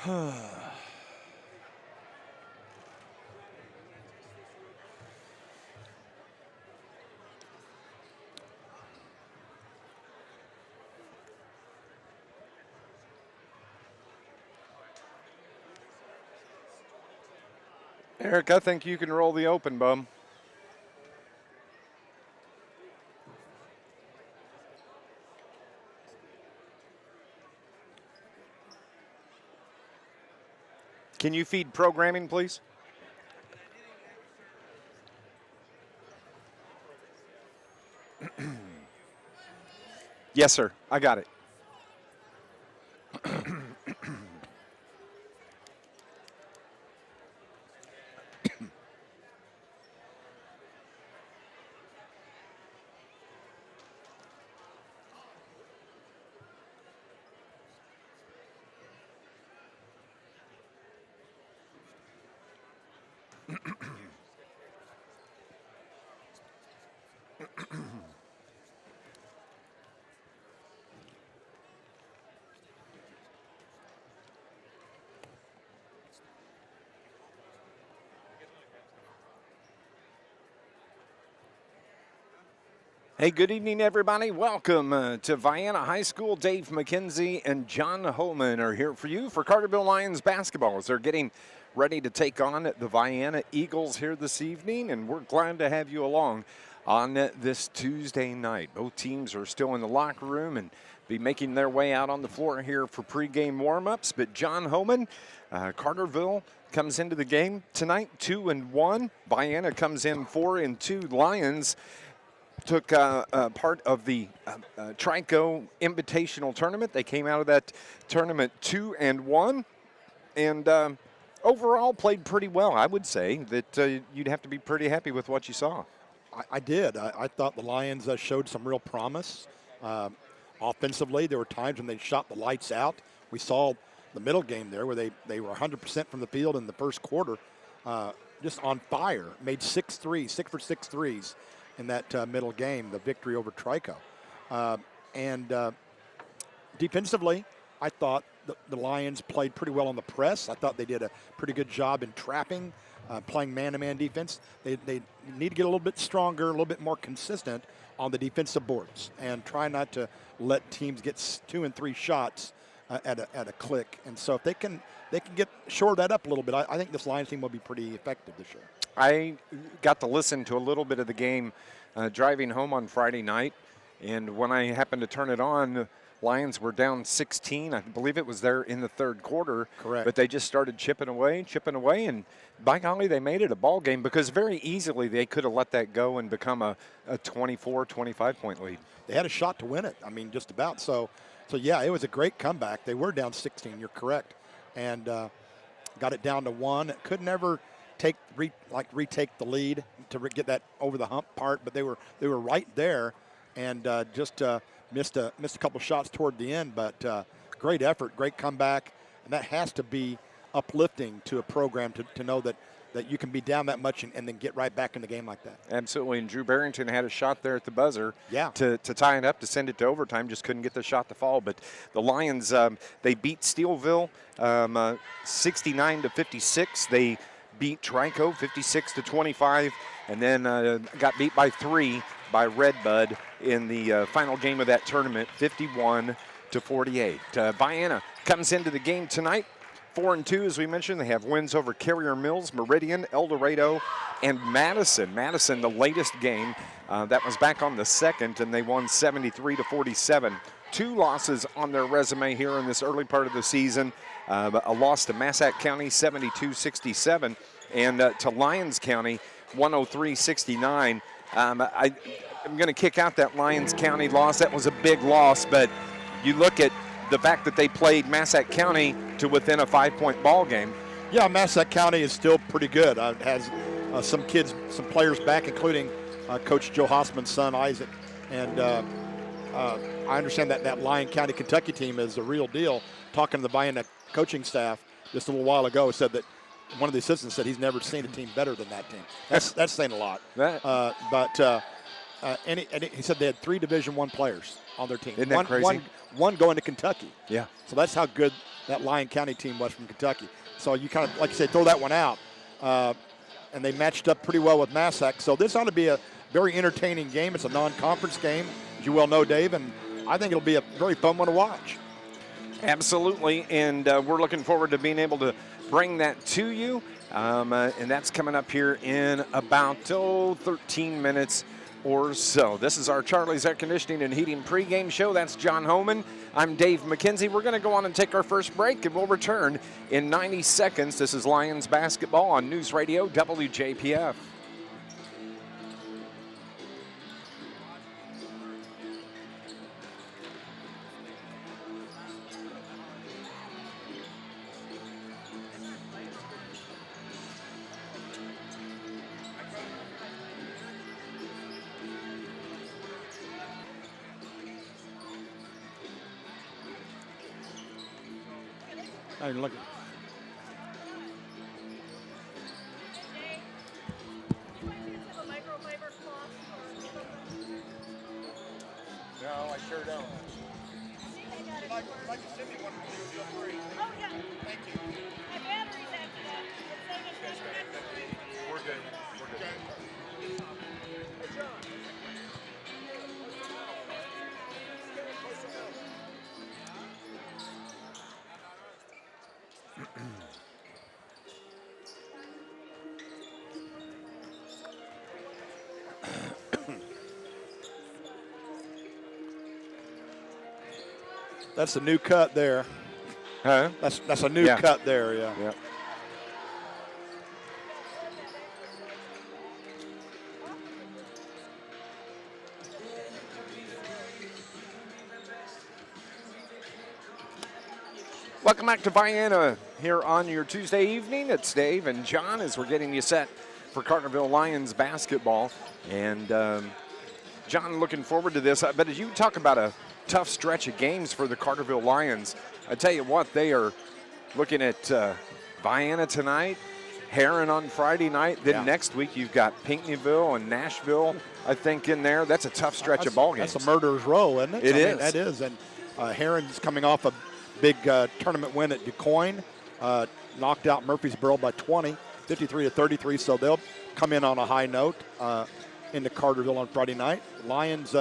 Eric, I think you can roll the open, bum. Can you feed programming, please? Yes, sir. I got it. Hey, good evening, everybody. Welcome to Vienna High School. Dave McKenzie and John Homan are here for you for Carterville Lions basketball as they're getting ready to take on the Vienna Eagles here this evening, and we're glad to have you along on this Tuesday night. Both teams are still in the locker room and be making their way out on the floor here for pregame warm-ups. But John Homan, Carterville comes into the game tonight 2-1. Vienna comes in 4-2. Lions took part of the Trico Invitational Tournament. They came out of that tournament 2-1, and overall played pretty well. I would say that you'd have to be pretty happy with what you saw. I did. I thought the Lions showed some real promise. Offensively, there were times when they shot the lights out. We saw the middle game there where they were 100% from the field in the first quarter, just on fire. Made 6 for 6 threes in that middle game, the victory over Trico. And defensively, I thought the Lions played pretty well on the press. I thought they did a pretty good job in trapping, playing man-to-man defense. They need to get a little bit stronger, a little bit more consistent on the defensive boards and try not to let teams get 2 and 3 shots at a click. And so if they can shore that up a little bit, I think this Lions team will be pretty effective this year. I got to listen to a little bit of the game driving home on Friday night, and when I happened to turn it on, the Lions were down 16. I believe it was there in the third quarter. Correct. But they just started chipping away, and by golly, they made it a ball game because very easily they could have let that go and become a 24, 25-point lead. They had a shot to win it. I mean, just about. So yeah, it was a great comeback. They were down 16. You're correct, and got it down to 1. Could never retake the lead to get that over the hump part, but they were right there, and just missed a couple shots toward the end. But great effort, great comeback, and that has to be uplifting to a program to know that you can be down that much and then get right back in the game like that. Absolutely, and Drew Barrington had a shot there at the buzzer to tie it up, to send it to overtime, just couldn't get the shot to fall. But the Lions, they beat Steelville 69-56. They beat Trico 56-25, and then got beat by 3 by Redbud in the final game of that tournament, 51-48. Vienna comes into the game tonight 4-2, as we mentioned. They have wins over Carrier Mills, Meridian, El Dorado, and Madison. Madison, the latest game, that was back on the 2nd, and they won 73-47. 2 losses on their resume here in this early part of the season. A loss to Massac County, 72-67, and to Lyons County, 103-69. I'm going to kick out that Lyons County loss. That was a big loss, but you look at the fact that they played Massac County to within a 5-point ball game. Yeah, Massac County is still pretty good. Has some players back, including Coach Joe Hossman's son, Isaac. And I understand that Lyon County, Kentucky team is the real deal. Talking to the Vienna coaching staff just a little while ago, said that one of the assistants said he's never seen a team better than that team. That's saying a lot. And he said they had 3 Division I players on their team. Isn't that crazy? One going to Kentucky. Yeah. So that's how good that Lyon County team was from Kentucky. So you kind of, like you said, throw that one out. And they matched up pretty well with Massac. So this ought to be a very entertaining game. It's a non-conference game, as you well know, Dave, and I think it'll be a very fun one to watch. Absolutely, and we're looking forward to being able to bring that to you. And that's coming up here in about 13 minutes or so. This is our Charlie's Air Conditioning and Heating pregame show. That's John Homan. I'm Dave McKenzie. We're going to go on and take our first break, and we'll return in 90 seconds. This is Lions basketball on NewsRadio WJPF. I mean, look. No, I sure don't. Like to send me one for you, feel free. Oh, yeah. Thank you. My battery's acting up. It's saying it's not connected. We're good. We're good. That's a new cut there. Huh? That's a new cut there, yeah. Yeah. Welcome back to Vienna here on your Tuesday evening. It's Dave and John as we're getting you set for Carterville Lions basketball. And John, looking forward to this. But as you talk about a tough stretch of games for the Carterville Lions, I tell you what, they are looking at Vienna tonight, Heron on Friday night. Then next week you've got Pinckneyville and Nashville, I think, in there. That's a tough stretch of ball games. That's a murderer's row, isn't it? It is. That is. And Heron's coming off a big tournament win at DuQuoin, knocked out Murfreesboro by 20, 53-33. So they'll come in on a high note into Carterville on Friday night. Lions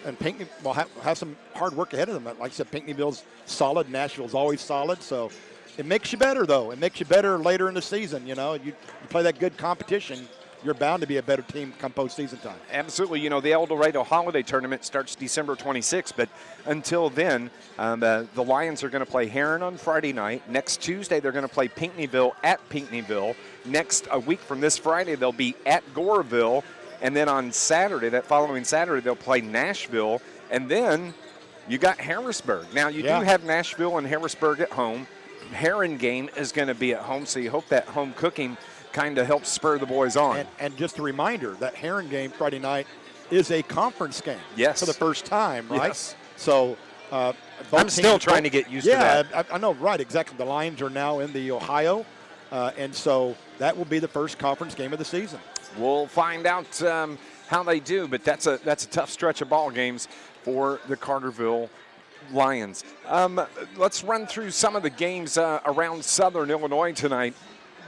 and Pinckney will have some hard work ahead of them. Like I said, Pinckneyville's solid. Nashville's always solid. So it makes you better, though. It makes you better later in the season. You know, you play that good competition, you're bound to be a better team come postseason time. Absolutely. You know, the El Dorado Holiday Tournament starts December 26th, but until then, the Lions are going to play Heron on Friday night. Next Tuesday, they're going to play Pinckneyville at Pinckneyville. Next, a week from this Friday, they'll be at Goreville. And then on Saturday, that following Saturday, they'll play Nashville. And then you got Harrisburg. Now, you do have Nashville and Harrisburg at home. Heron game is going to be at home, so you hope that home cooking kind of helps spur the boys on. And just a reminder, that Heron game Friday night is a conference game. Yes. For the first time, right? Yes. So I'm still trying to get used to that. Yeah, I know, right, exactly. The Lions are now in the Ohio, and so that will be the first conference game of the season. We'll find out how they do, but that's a tough stretch of ball games for the Carterville Lions. Let's run through some of the games around Southern Illinois tonight.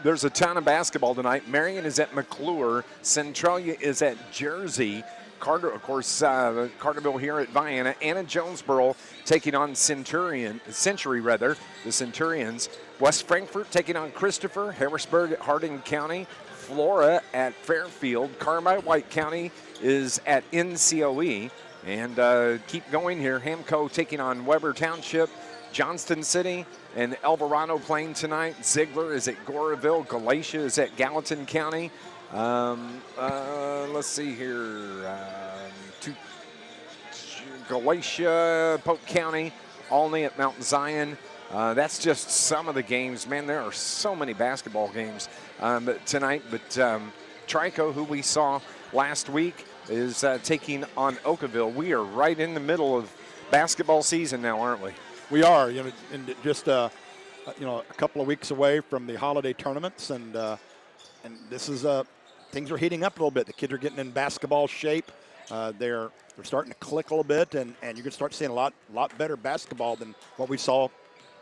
There's a ton of basketball tonight. Marion is at McClure. Centralia is at Jersey. Carterville here at Vienna. Anna Jonesboro taking on Century, the Centurions. West Frankfort taking on Christopher. Harrisburg at Hardin County. Flora at Fairfield. Carmi White County is at NCOE. And keep going here. Hamco taking on Weber Township. Johnston City and Alvarado playing tonight. Ziegler is at Goreville. Galatia is at Gallatin County. Let's see here. Galatia, Polk County, Olney at Mount Zion. That's just some of the games. Man, there are so many basketball games tonight. But Trico, who we saw last week, is taking on Oakville. We are right in the middle of basketball season now, aren't we? We are, and just a couple of weeks away from the holiday tournaments, and this is things are heating up a little bit. The kids are getting in basketball shape. They're starting to click a little bit, and you're going to start seeing a lot better basketball than what we saw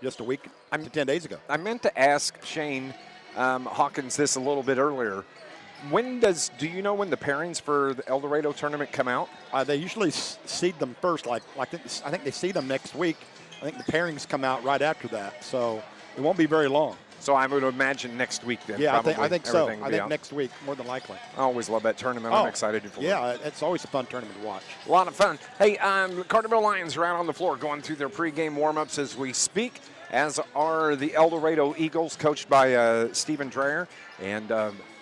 just a week to 10 days ago. I meant to ask Shane Hawkins this a little bit earlier. Do you know when the pairings for the El Dorado tournament come out? They usually seed them first. I think they seed them next week. I think the pairings come out right after that, so it won't be very long. So I would imagine next week then. Yeah, probably I think so. everything will I be think out. next week, more than likely. I always love that tournament. I'm excited for it. Yeah, it's always a fun tournament to watch. A lot of fun. Hey, Carterville Lions are out on the floor going through their pregame warm-ups as we speak, as are the El Dorado Eagles, coached by Stephen Dreyer. And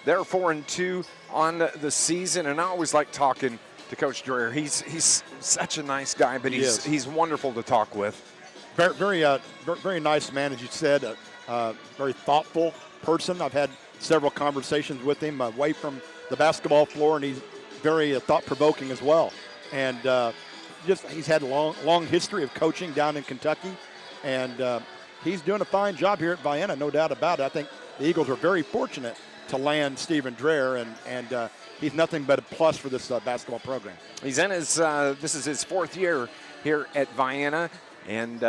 they're 4-2 on the season. And I always like talking to Coach Dreyer. He's such a nice guy, but he's wonderful to talk with. Very nice man, as you said. Very thoughtful person. I've had several conversations with him away from the basketball floor, and he's very thought-provoking as well. And he's had a long history of coaching down in Kentucky, and he's doing a fine job here at Vienna, no doubt about it. I think the Eagles are very fortunate to land Stephen Dreyer, and he's nothing but a plus for this basketball program. He's in this is his 4th year here at Vienna. And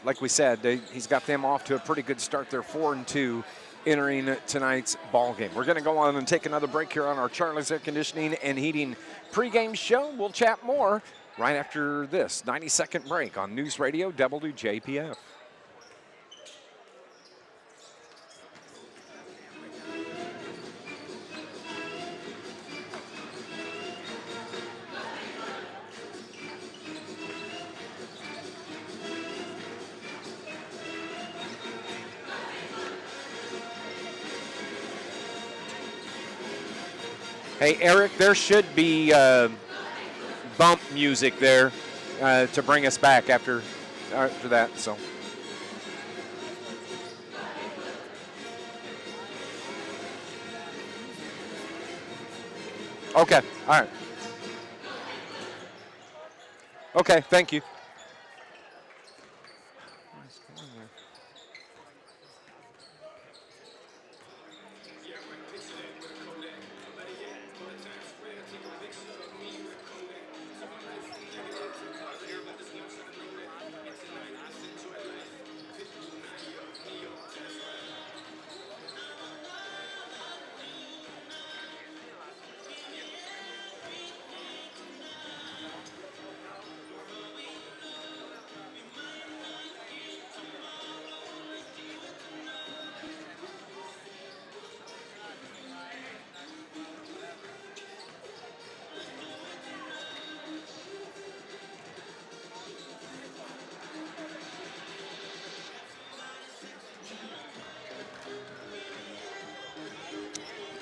like we said, he's got them off to a pretty good start. They're 4-2 entering tonight's ball game. We're going to go on and take another break here on our Charlie's Air Conditioning and Heating pregame show. We'll chat more right after this 90-second break on News Radio WJPF. Hey, Eric, there should be bump music there to bring us back after that. So. Okay, all right. Okay, thank you.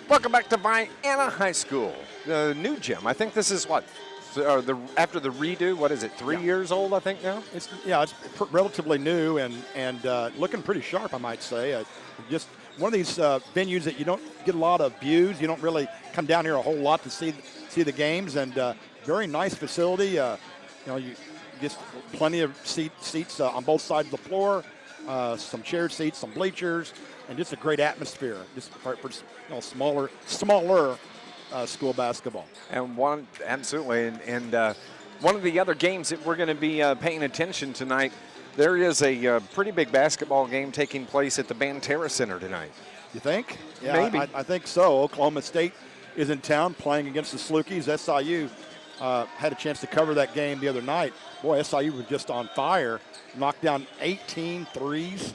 Welcome back to Vienna High School, the new gym. I think this is what, after the redo. What is it? 3 years old, I think now. It's relatively new and looking pretty sharp, I might say. Just one of these venues that you don't get a lot of views. You don't really come down here a whole lot to see the games, and very nice facility. You just plenty of seats on both sides of the floor, some chair seats, some bleachers, and just a great atmosphere. Just for smaller school basketball. And one of the other games that we're going to be paying attention tonight, there is a pretty big basketball game taking place at the Banterra Center tonight. You think? Yeah, maybe. I think so. Oklahoma State is in town playing against the Slukies. SIU had a chance to cover that game the other night. Boy, SIU was just on fire. Knocked down 18 threes.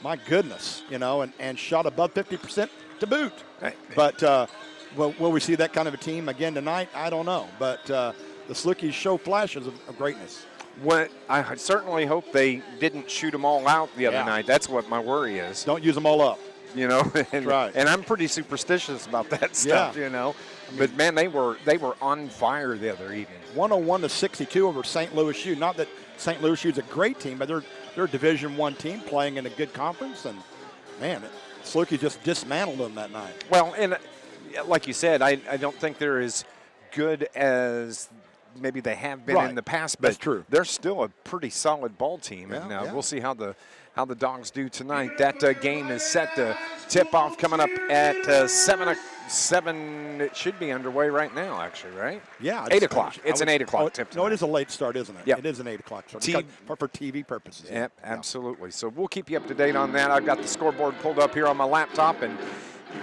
My goodness, and shot above 50% to boot. Right. But will we see that kind of a team again tonight? I don't know. But the Slukies show flashes of greatness. I certainly hope they didn't shoot them all out the other night. That's what my worry is. Don't use them all up. And, right. And I'm pretty superstitious about that stuff, But, man, they were on fire the other evening. 101-62 over St. Louis U. Not that St. Louis U is a great team, but they're a Division I team playing in a good conference. And, man, Slukies just dismantled them that night. Well, and like you said, I don't think they're as good as maybe they have been in the past, but that's true. They're still a pretty solid ball team, and we'll see how the Dogs do tonight. That game is set to tip off coming up at 7 7, it should be underway right now, actually, right? Yeah. 8 o'clock. It's an 8 o'clock tip No, it tonight. is a late start, isn't it? Yep. It is an 8 o'clock start for TV purposes. Yep, absolutely. So we'll keep you up to date on that. I've got the scoreboard pulled up here on my laptop and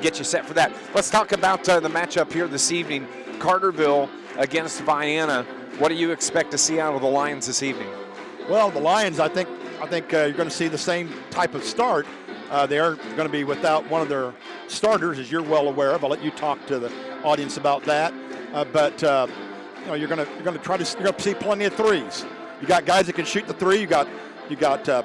get you set for that. Let's talk about the matchup here this evening. Carterville against Vienna. What do you expect to see out of the Lions this evening? Well, the Lions, I think you're going to see the same type of start. They are going to be without one of their starters, as you're well aware of. I'll let you talk to the audience about that. But you're going to see plenty of threes. You got guys that can shoot the three. You got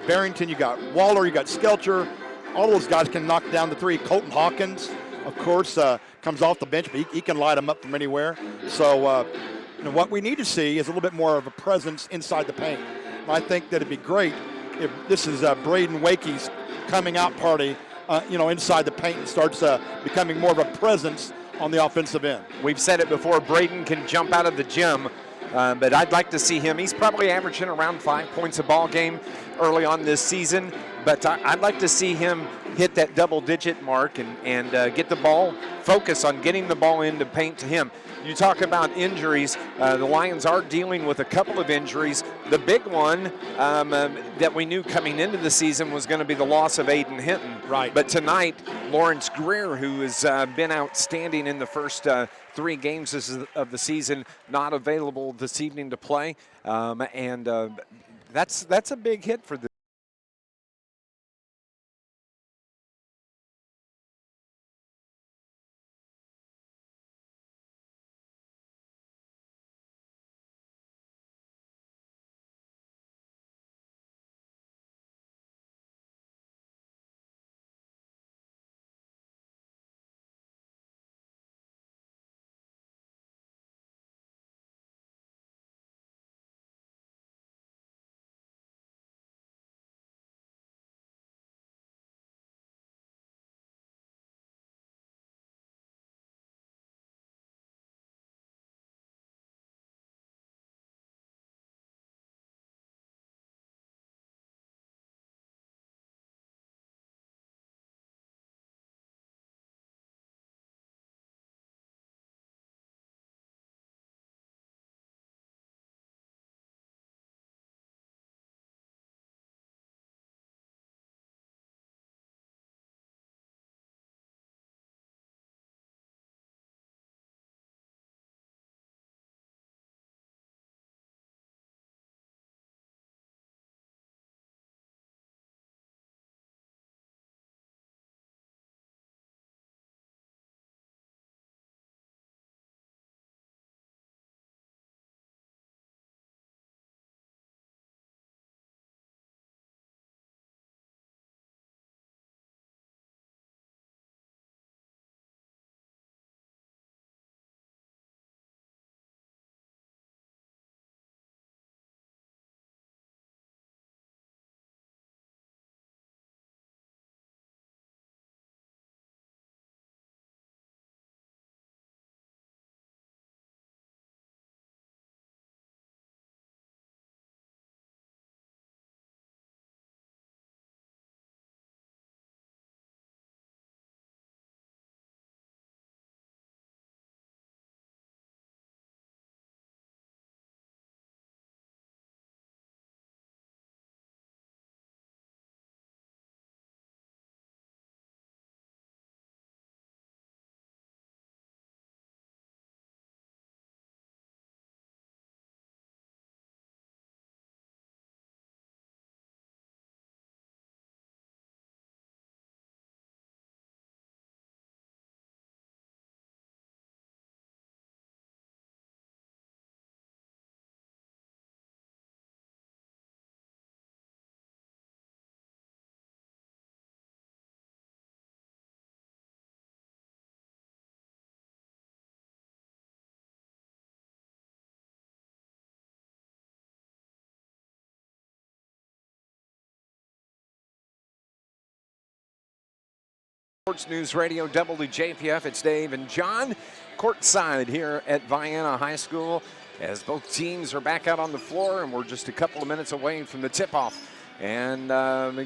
Barrington. You got Waller. You got Skelcher. All those guys can knock down the three. Colton Hawkins, of course, comes off the bench, but he can light them up from anywhere. So what we need to see is a little bit more of a presence inside the paint. And I think that it'd be great if this is Braden Wakey's coming out party, inside the paint and starts becoming more of a presence on the offensive end. We've said it before, Braden can jump out of the gym, but I'd like to see him. He's probably averaging around 5 points a ball game early on this season, but I'd like to see him hit that double-digit mark and get the ball, focus on getting the ball into paint to him. You talk about injuries. The Lions are dealing with a couple of injuries. The big one that we knew coming into the season was going to be the loss of Aiden Hinton. Right. But tonight, Lawrence Greer, who has been outstanding in the first 3 games of the season, not available this evening to play. That's a big hit for the Sports News Radio WJPF. It's Dave and John courtside here at Vienna High School as both teams are back out on the floor, and we're just a couple of minutes away from the tip-off and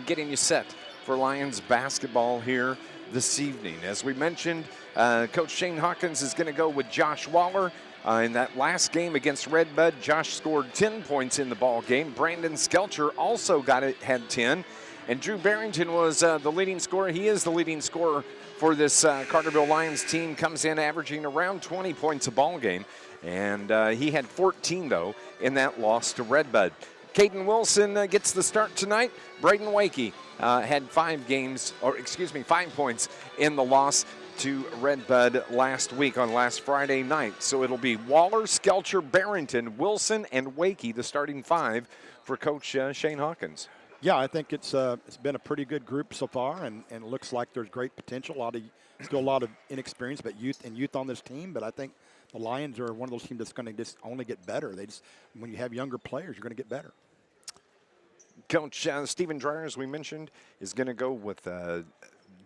getting you set for Lions basketball here this evening. As we mentioned, Coach Shane Hawkins is going to go with Josh Waller. In that last game against Redbud, Josh scored 10 points in the ball game. Brandon Skelcher also had 10. And Drew Barrington was the leading scorer. He is the leading scorer for this Carterville Lions team. Comes in averaging around 20 points a ball game. And he had 14, though, in that loss to Redbud. Caden Wilson gets the start tonight. Braden Wakey had 5 points in the loss to Redbud last week on last Friday night. So it'll be Waller, Skelcher, Barrington, Wilson, and Wakey, the starting 5 for Coach Shane Hawkins. Yeah, I think it's been a pretty good group so far, and it looks like there's great potential. Still a lot of inexperience, but youth on this team. But I think the Lions are one of those teams that's going to just only get better. When you have younger players, you're going to get better. Coach Stephen Dreyer, as we mentioned, is going to go with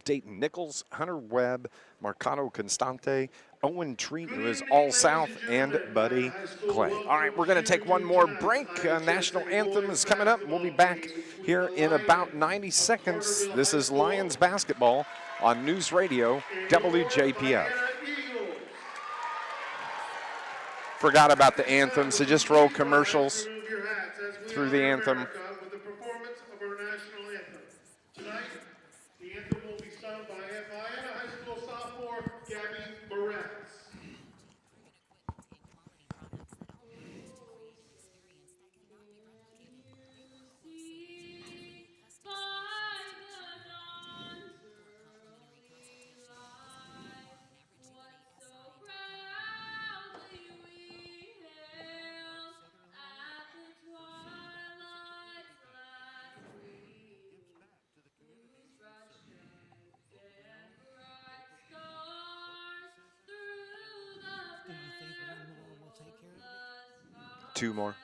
Dayton Nichols, Hunter Webb, Marcano Constante, Owen Treat, who is All South, and Buddy Clay. All right, we're going to take one more break. National Anthem is coming up. We'll be back here in about 90 seconds. This is Lions basketball on News Radio WJPF. Forgot about the anthem, so just roll commercials through the anthem. Two more.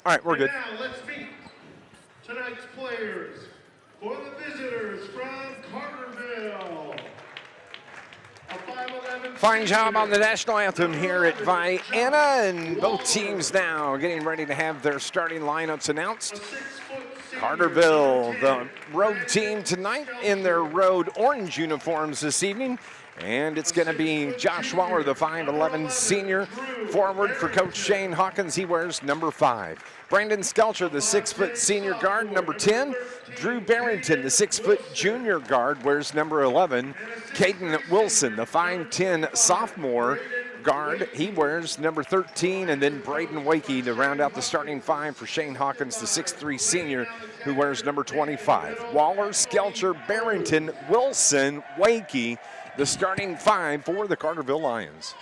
All right, we're good. Now let's meet tonight's players. For the visitors from Carterville, a 5'11" Fine job on the national anthem here at Vienna, and both teams now getting ready to have their starting lineups announced. Carterville, the road team tonight in their road orange uniforms this evening. And it's going to be Josh Waller, the 5'11" senior forward for Coach Shane Hawkins. He wears number 5. Brandon Skelcher, the 6' senior guard, number 10. Drew Barrington, the 6' junior guard, wears number 11. Caden Wilson, the 5'10" sophomore guard, he wears number 13. And then Braden Wakey to round out the starting 5 for Shane Hawkins, the 6'3" senior, who wears number 25. Waller, Skelcher, Barrington, Wilson, Wakey, the starting 5 for the Carterville Lions.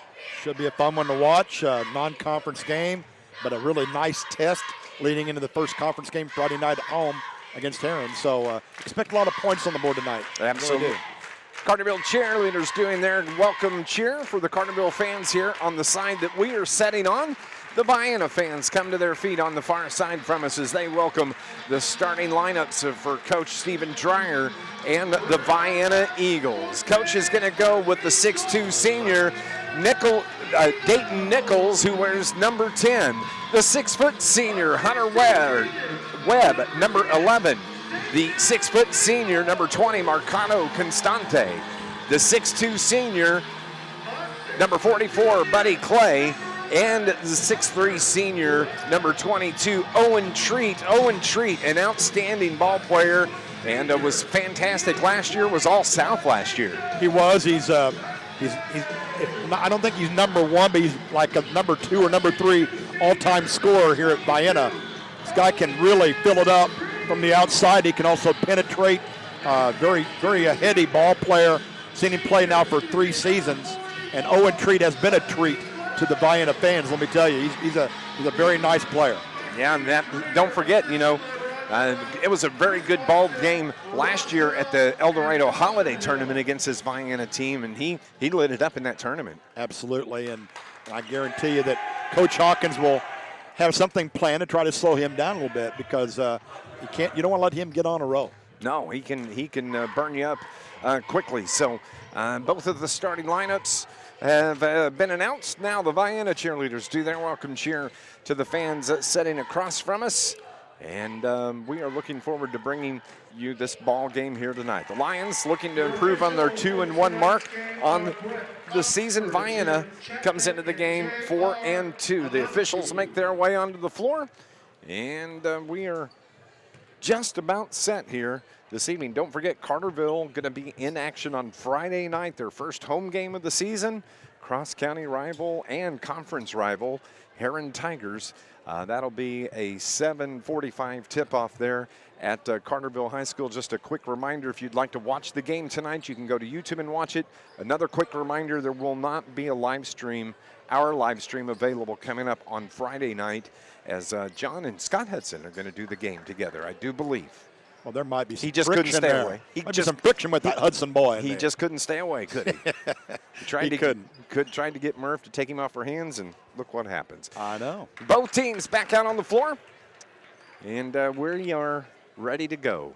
Should be a fun one to watch. Non-conference game, but a really nice test leading into the first conference game Friday night at home against Heron. So expect a lot of points on the board tonight. Absolutely. Really do. Carterville cheerleaders doing their welcome cheer for the Carterville fans here on the side that we are setting on. The Vienna fans come to their feet on the far side from us as they welcome the starting lineups for Coach Stephen Dreyer and the Vienna Eagles. Coach is going to go with the 6'2" senior Dayton Nichols, who wears number 10. The 6' senior Hunter Webb, number 11. The 6' senior number 20 Marcano Constante. The 6'2" senior number 44 Buddy Clay. And the 6'3" senior, number 22, Owen Treat. Owen Treat, an outstanding ball player and was fantastic last year, was all South last year. He was. I don't think he's number one, but he's like a number 2 or number 3 all-time scorer here at Vienna. This guy can really fill it up from the outside. He can also penetrate. Very, very heady ball player. Seen him play now for 3 seasons, and Owen Treat has been a treat to the Vienna fans. Let me tell you, he's a very nice player. Yeah, and don't forget, it was a very good ball game last year at the El Dorado Holiday Tournament against this Vienna team, and he lit it up in that tournament. Absolutely, and I guarantee you that Coach Hawkins will have something planned to try to slow him down a little bit, because you don't want to let him get on a roll. No, he can burn you up quickly. So both of the starting lineups have been announced. Now the Vienna cheerleaders do their welcome cheer to the fans sitting across from us. And we are looking forward to bringing you this ball game here tonight. The Lions looking to improve on their 2-1 mark on the season. Vienna comes into the game 4-2. The officials make their way onto the floor, and we are just about set here this evening. Don't forget, Carterville going to be in action on Friday night, their first home game of the season. Cross-county rival and conference rival, Heron Tigers. That'll be a 7:45 tip-off there at Carterville High School. Just a quick reminder, if you'd like to watch the game tonight, you can go to YouTube and watch it. Another quick reminder, there will not be a live stream, our live stream available coming up on Friday night, as John and Scott Hudson are going to do the game together, I do believe. Well, there might be some He just couldn't stay there. away. Might be some friction with that Hudson boy. He just couldn't stay away, could he? Tried to get Murph to take him off her hands, and look what happens. I know. Both teams back out on the floor, and we are ready to go.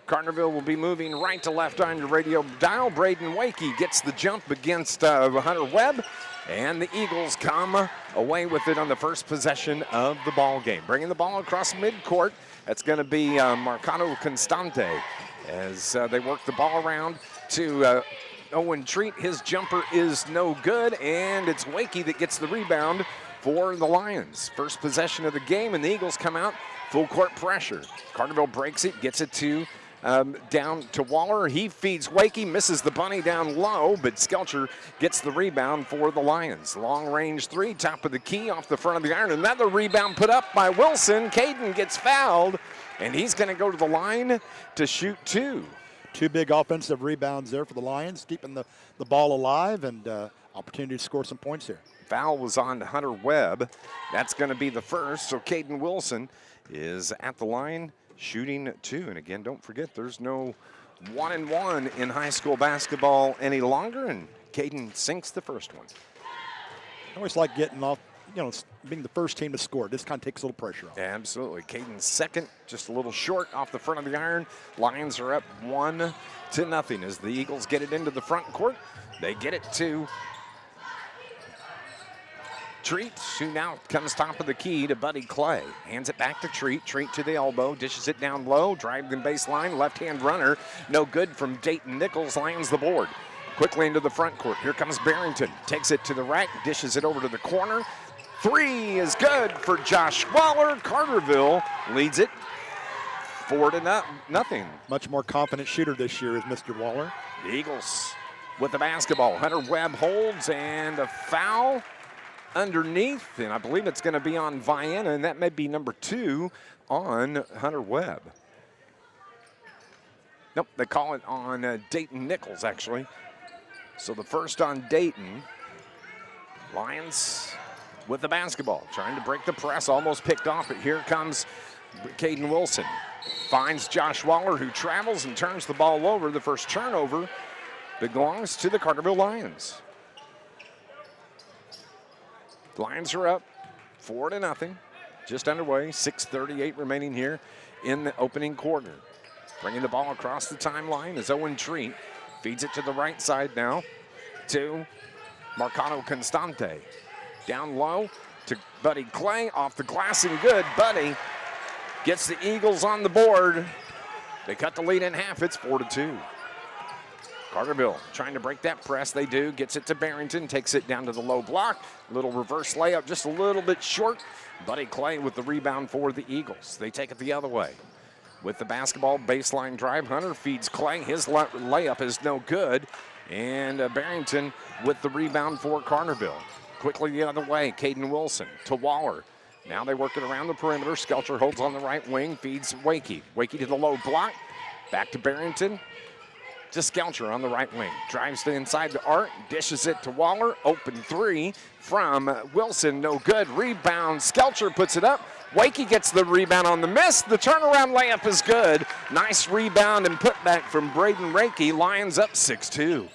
Carterville will be moving right to left on your radio dial. Braden Wakey gets the jump against Hunter Webb, and the Eagles come away with it on the first possession of the ball game. Bringing the ball across midcourt, that's going to be Marcano Constante as they work the ball around to Owen Treat. His jumper is no good, and it's Wakey that gets the rebound for the Lions. First possession of the game, and the Eagles come out full court pressure. Carterville breaks it, gets it to down to Waller. He feeds Wakey, misses the bunny down low, but Skelcher gets the rebound for the Lions. Long range 3, top of the key, off the front of the iron. Another rebound put up by Wilson. Caden gets fouled, and he's going to go to the line to shoot 2. 2 big offensive rebounds there for the Lions, keeping the ball alive, and opportunity to score some points here. Foul was on Hunter Webb. That's going to be the first, so Caden Wilson is at the line shooting 2. And again, don't forget, there's no 1-and-1 in high school basketball any longer, and Caden sinks the first one. I always like getting off, being the first team to score. This kind of takes a little pressure off. Absolutely. Caden's second, just a little short off the front of the iron. Lions are up 1-0 as the Eagles get it into the front court. They get it to Treat, who now comes top of the key to Buddy Clay. Hands it back to Treat. Treat to the elbow, dishes it down low, driving baseline, left-hand runner. No good from Dayton Nichols, lands the board. Quickly into the front court. Here comes Barrington. Takes it to the rack, dishes it over to the corner. 3 is good for Josh Waller. Carterville leads it 4-0. Much more confident shooter this year is Mr. Waller. The Eagles with the basketball. Hunter Webb holds, and a foul underneath, and I believe it's going to be on Vienna, and that may be number 2 on Hunter Webb. Nope, they call it on Dayton Nichols, actually. So the first on Dayton. Lions with the basketball, trying to break the press, almost picked off, but here comes Caden Wilson. Finds Josh Waller, who travels and turns the ball over. The first turnover belongs to the Carterville Lions. Lions are up 4-0, just underway, 6:38 remaining here in the opening quarter. Bringing the ball across the timeline is Owen Treat. Feeds it to the right side now to Marcano Constante. Down low to Buddy Clay, off the glass and good. Buddy gets the Eagles on the board. They cut the lead in half, it's 4-2. Carterville trying to break that press. They do. Gets it to Barrington. Takes it down to the low block. Little reverse layup, just a little bit short. Buddy Clay with the rebound for the Eagles. They take it the other way. with the basketball, baseline drive. Hunter feeds Clay. His layup is no good. And Barrington with the rebound for Carterville. Quickly the other way, Caden Wilson to Waller. Now they work it around the perimeter. Skelcher holds on the right wing, feeds Wakey. Wakey to the low block. Back to Barrington. To Skelcher on the right wing. Drives to inside to Art. Dishes it to Waller. Open three from Wilson. No good. Rebound. Skelcher puts it up. Wakey gets the rebound on the miss. The turnaround layup is good. Nice rebound and putback from Braden Rakey. Lions up 6-2.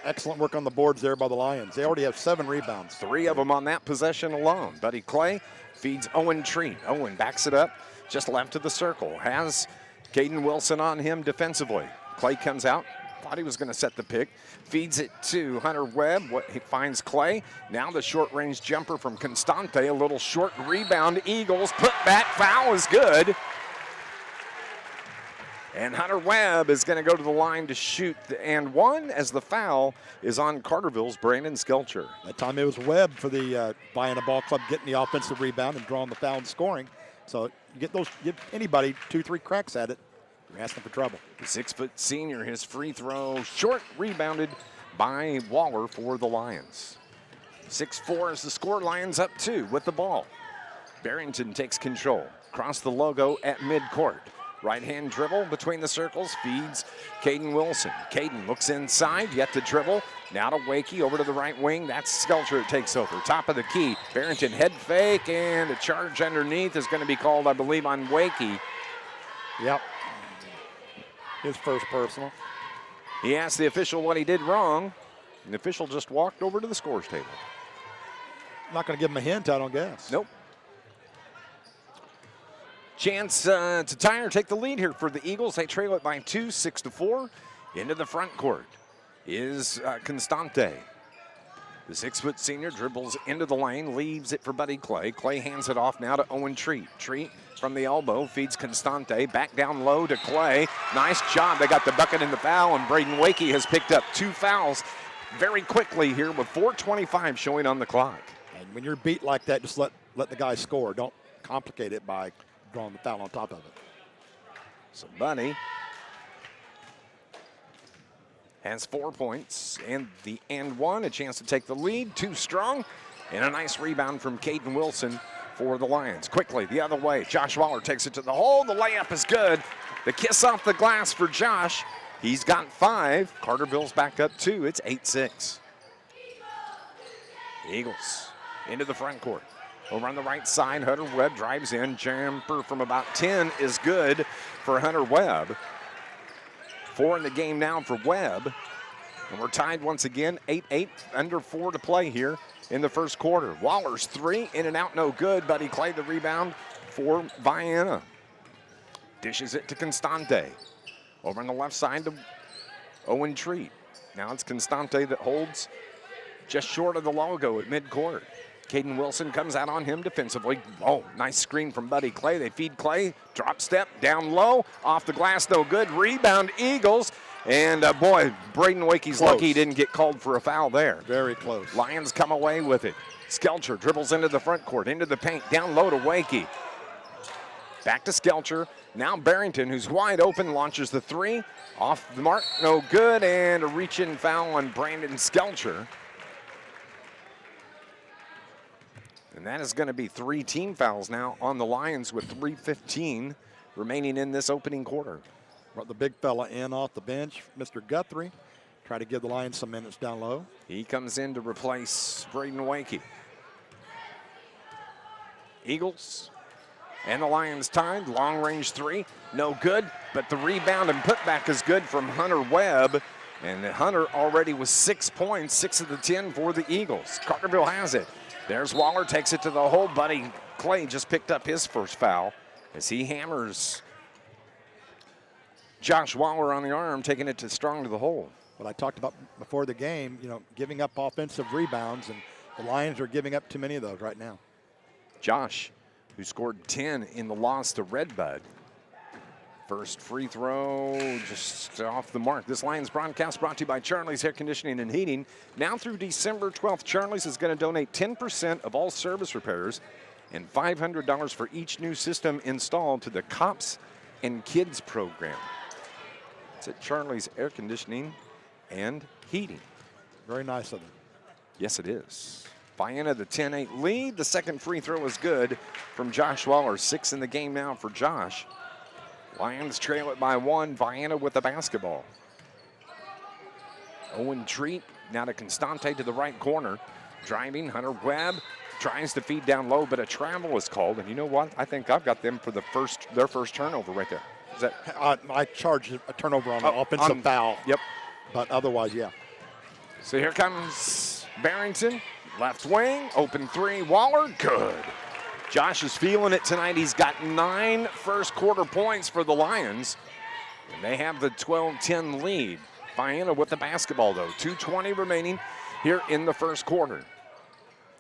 Excellent work on the boards there by the Lions. They already have 7 rebounds. 3 of them on that possession alone. Buddy Clay feeds Owen Treat. Owen backs it up just left of the circle. Has Caden Wilson on him defensively. Clay comes out. Thought he was going to set the pick. Feeds it to Hunter Webb. He finds Clay. Now the short-range jumper from Constante. A little short rebound. Eagles put back. Foul is good. And Hunter Webb is going to go to the line to shoot the and one as the foul is on Carterville's Brandon Skelcher. That time it was Webb for the Vienna Ball Club getting the offensive rebound and drawing the foul and scoring. So you give anybody 2-3 cracks at it, you're asking for trouble. The 6-foot senior, his free throw short, rebounded by Waller for the Lions. 6-4 is the score. Lions up 2 with the ball. Barrington takes control. Across the logo at midcourt. Right-hand dribble between the circles, feeds Caden Wilson. Caden looks inside, yet to dribble. Now to Wakey, over to the right wing. That's Skelcher that takes over. Top of the key, Barrington head fake, and a charge underneath is going to be called, I believe, on Wakey. Yep. His first personal. He asked the official what he did wrong, and the official just walked over to the scores table. I'm not going to give him a hint, I don't guess. Nope. Chance to tie or take the lead here for the Eagles. They trail it by 2, 6-4. Into the front court is Constante. The 6-foot senior dribbles into the lane, leaves it for Buddy Clay. Clay hands it off now to Owen Treat. Treat from the elbow feeds Constante. Back down low to Clay. Nice job. They got the bucket and the foul, and Braden Wakey has picked up 2 fouls very quickly here with 4:25 showing on the clock. And when you're beat like that, just let the guy score. Don't complicate it by drawing the foul on top of it. So Buddy has 4 points and the and one, a chance to take the lead. Too strong, and a nice rebound from Caden Wilson for the Lions. Quickly the other way, Josh Waller takes it to the hole. The layup is good. The kiss off the glass for Josh. He's got 5. Carterville's back up 2. It's 8-6. Eagles into the front court. Over on the right side, Hunter Webb drives in. Jumper from about 10 is good for Hunter Webb. 4 in the game now for Webb. And we're tied once again, 8-8, under 4 to play here in the first quarter. Waller's 3, in and out, no good. Buddy Clay the rebound for Vienna. Dishes it to Constante. Over on the left side to Owen Treat. Now it's Constante that holds just short of the logo at midcourt. Caden Wilson comes out on him defensively. Oh, nice screen from Buddy Clay. They feed Clay. Drop step down low. Off the glass, no good. Rebound, Eagles. And boy, Braden Wakey's lucky he didn't get called for a foul there. Very close. Lions come away with it. Skelcher dribbles into the front court, into the paint, down low to Wakey. Back to Skelcher. Now Barrington, who's wide open, launches the 3. Off the mark, no good. And a reach-in foul on Brandon Skelcher. And that is going to be 3 team fouls now on the Lions with 3:15 remaining in this opening quarter. Brought the big fella in off the bench, Mr. Guthrie. Try to give the Lions some minutes down low. He comes in to replace Braden Wakey. Eagles and the Lions tied. Long range 3, no good. But the rebound and putback is good from Hunter Webb. And Hunter already with 6 points, 6 of the 10 for the Eagles. Carterville has it. There's Waller, takes it to the hole. Buddy Clay just picked up his first foul as he hammers Josh Waller on the arm, taking it to strong to the hole. What I talked about before the game, giving up offensive rebounds, and the Lions are giving up too many of those right now. Josh, who scored 10 in the loss to Redbud. First free throw just off the mark. This Lions broadcast brought to you by Charlie's Air Conditioning and Heating. Now through December 12th, Charlie's is going to donate 10% of all service repairs and $500 for each new system installed to the Cops and Kids program. It's at Charlie's Air Conditioning and Heating. Very nice of them. Yes, it is. Vienna, the 10-8 lead. The second free throw is good from Josh Waller. 6 in the game now for Josh. Lions trail it by 1. Vienna with the basketball. Owen Treat now to Constante to the right corner. Driving, Hunter Webb tries to feed down low, but a travel is called. And you know what? I think I've got them for their first turnover right there. Is that? I charged a turnover on an offensive foul. Yep. But otherwise, yeah. So here comes Barrington. Left wing, open three, Waller, good. Josh is feeling it tonight. He's got 9 first quarter points for the Lions. And they have the 12-10 lead. Vienna with the basketball, though. 2:20 remaining here in the first quarter.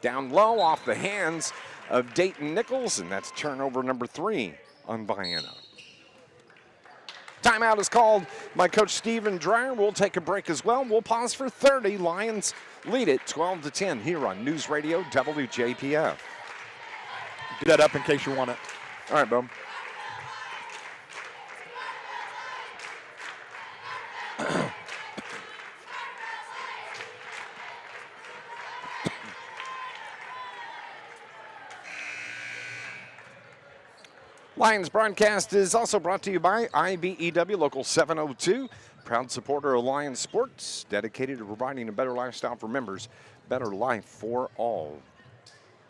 Down low off the hands of Dayton Nichols, and that's turnover number 3 on Vienna. Timeout is called by Coach Stephen Dreyer. We'll take a break as well. We'll pause for 30. Lions lead it 12-10 here on News Radio WJPF. Get that up in case you want it. All right, Bob. Lions broadcast is also brought to you by IBEW Local 702, proud supporter of Lions sports, dedicated to providing a better lifestyle for members, better life for all.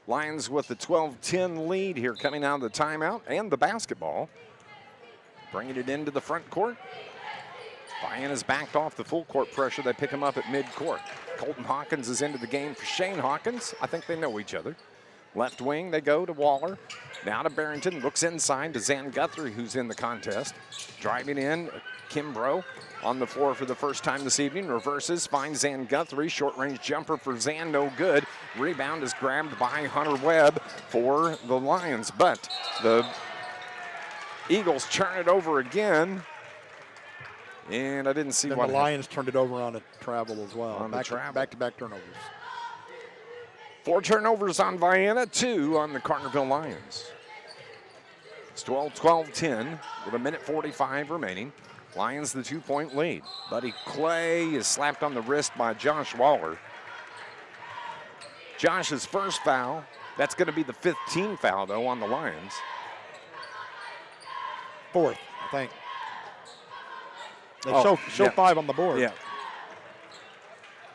Lions with the 12-10 lead here coming out of the timeout and the basketball. Bringing it into the front court. Vienna's backed off the full court pressure. They pick him up at midcourt. Colton Hawkins is into the game for Shane Hawkins. I think they know each other. Left wing, they go to Waller. Now to Barrington, looks inside to Zan Guthrie, who's in the contest. Driving in, Kimbrough on the floor for the first time this evening. Reverses, finds Zan Guthrie. Short-range jumper for Zan, no good. Rebound is grabbed by Hunter Webb for the Lions. But the Eagles turn it over again. And I didn't see then what the Lions turned it over on a travel as well. On the travel. Back-to-back turnovers. 4 turnovers on Vienna, 2 on the Carterville Lions. It's 12-10 with 1:45 remaining. Lions the 2-point lead. Buddy Clay is slapped on the wrist by Josh Waller. Josh's first foul. That's going to be the 15th foul, though, on the Lions. 4th, I think. They show yeah. 5 on the board. Yeah.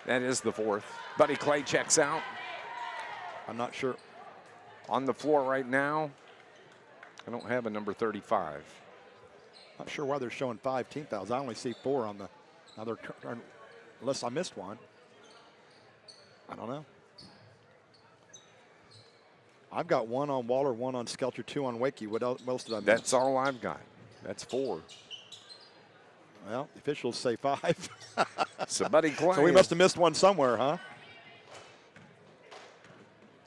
That is the 4th. Buddy Clay checks out. I'm not sure. On the floor right now, I don't have a number 35. Not sure why they're showing 5 team fouls. I only see 4 on the other, unless I missed one. I don't know. I've got 1 on Waller, 1 on Skelter, 2 on Wakey. What else did I miss? That's all I've got. That's 4. Well, the officials say 5. So Buddy Clay. So we must have missed one somewhere, huh?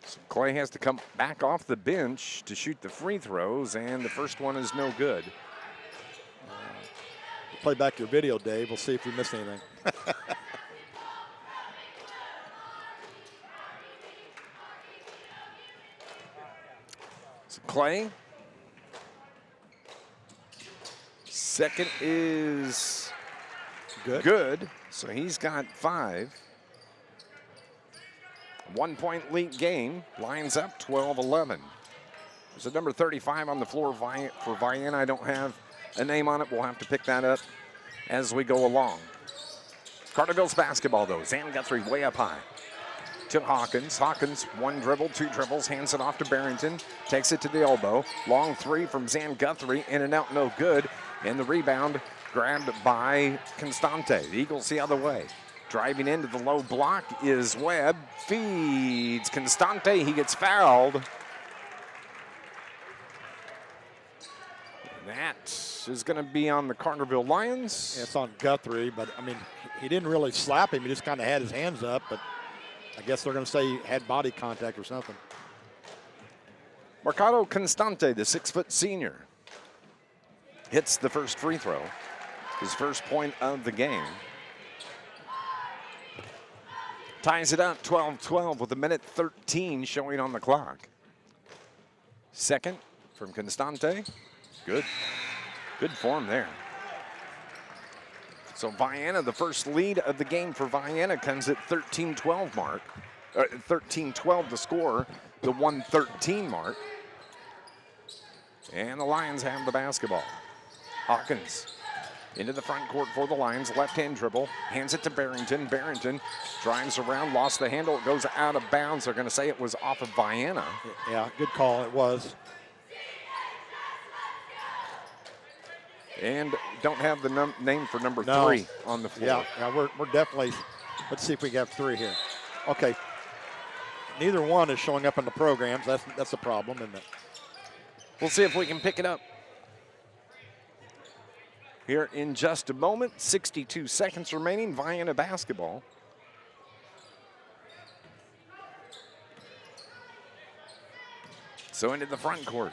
So Clay has to come back off the bench to shoot the free throws, and the first one is no good. Play back your video, Dave. We'll see if we missed anything. So Clay. Second is good. So he's got 5. 1-point lead game. Lions up 12-11. There's a number 35 on the floor for Vienna. I don't have a name on it. We'll have to pick that up as we go along. Carterville's basketball, though. Zan Guthrie way up high to Hawkins. Hawkins, 1 dribble, 2 dribbles, hands it off to Barrington. Takes it to the elbow. Long 3 from Zan Guthrie. In and out, no good. And the rebound grabbed by Constante. The Eagles the other way. Driving into the low block is Webb. Feeds Constante. He gets fouled. That is going to be on the Carterville Lions. Yeah, it's on Guthrie, but, I mean, he didn't really slap him. He just kind of had his hands up, but I guess they're going to say he had body contact or something. Mercado Constante, the 6-foot senior, hits the first free throw. His first point of the game. Ties it up 12-12 with 1:13 showing on the clock. Second from Constante. Good. Good form there. So Vienna, the first lead of the game for Vienna comes at 13-12 mark. 13-12 the score, the 1:13 mark. And the Lions have the basketball. Hawkins into the front court for the Lions. Left-hand dribble. Hands it to Barrington. Barrington drives around, lost the handle. It goes out of bounds. They're going to say it was off of Vienna. Yeah, good call. It was. And don't have the name for number 3 on the floor. Yeah, we're definitely, let's see if we have 3 here. Okay. Neither one is showing up in the programs. That's a problem, isn't it? We'll see if we can pick it up here in just a moment. 62 seconds remaining. Vienna basketball. So into the front court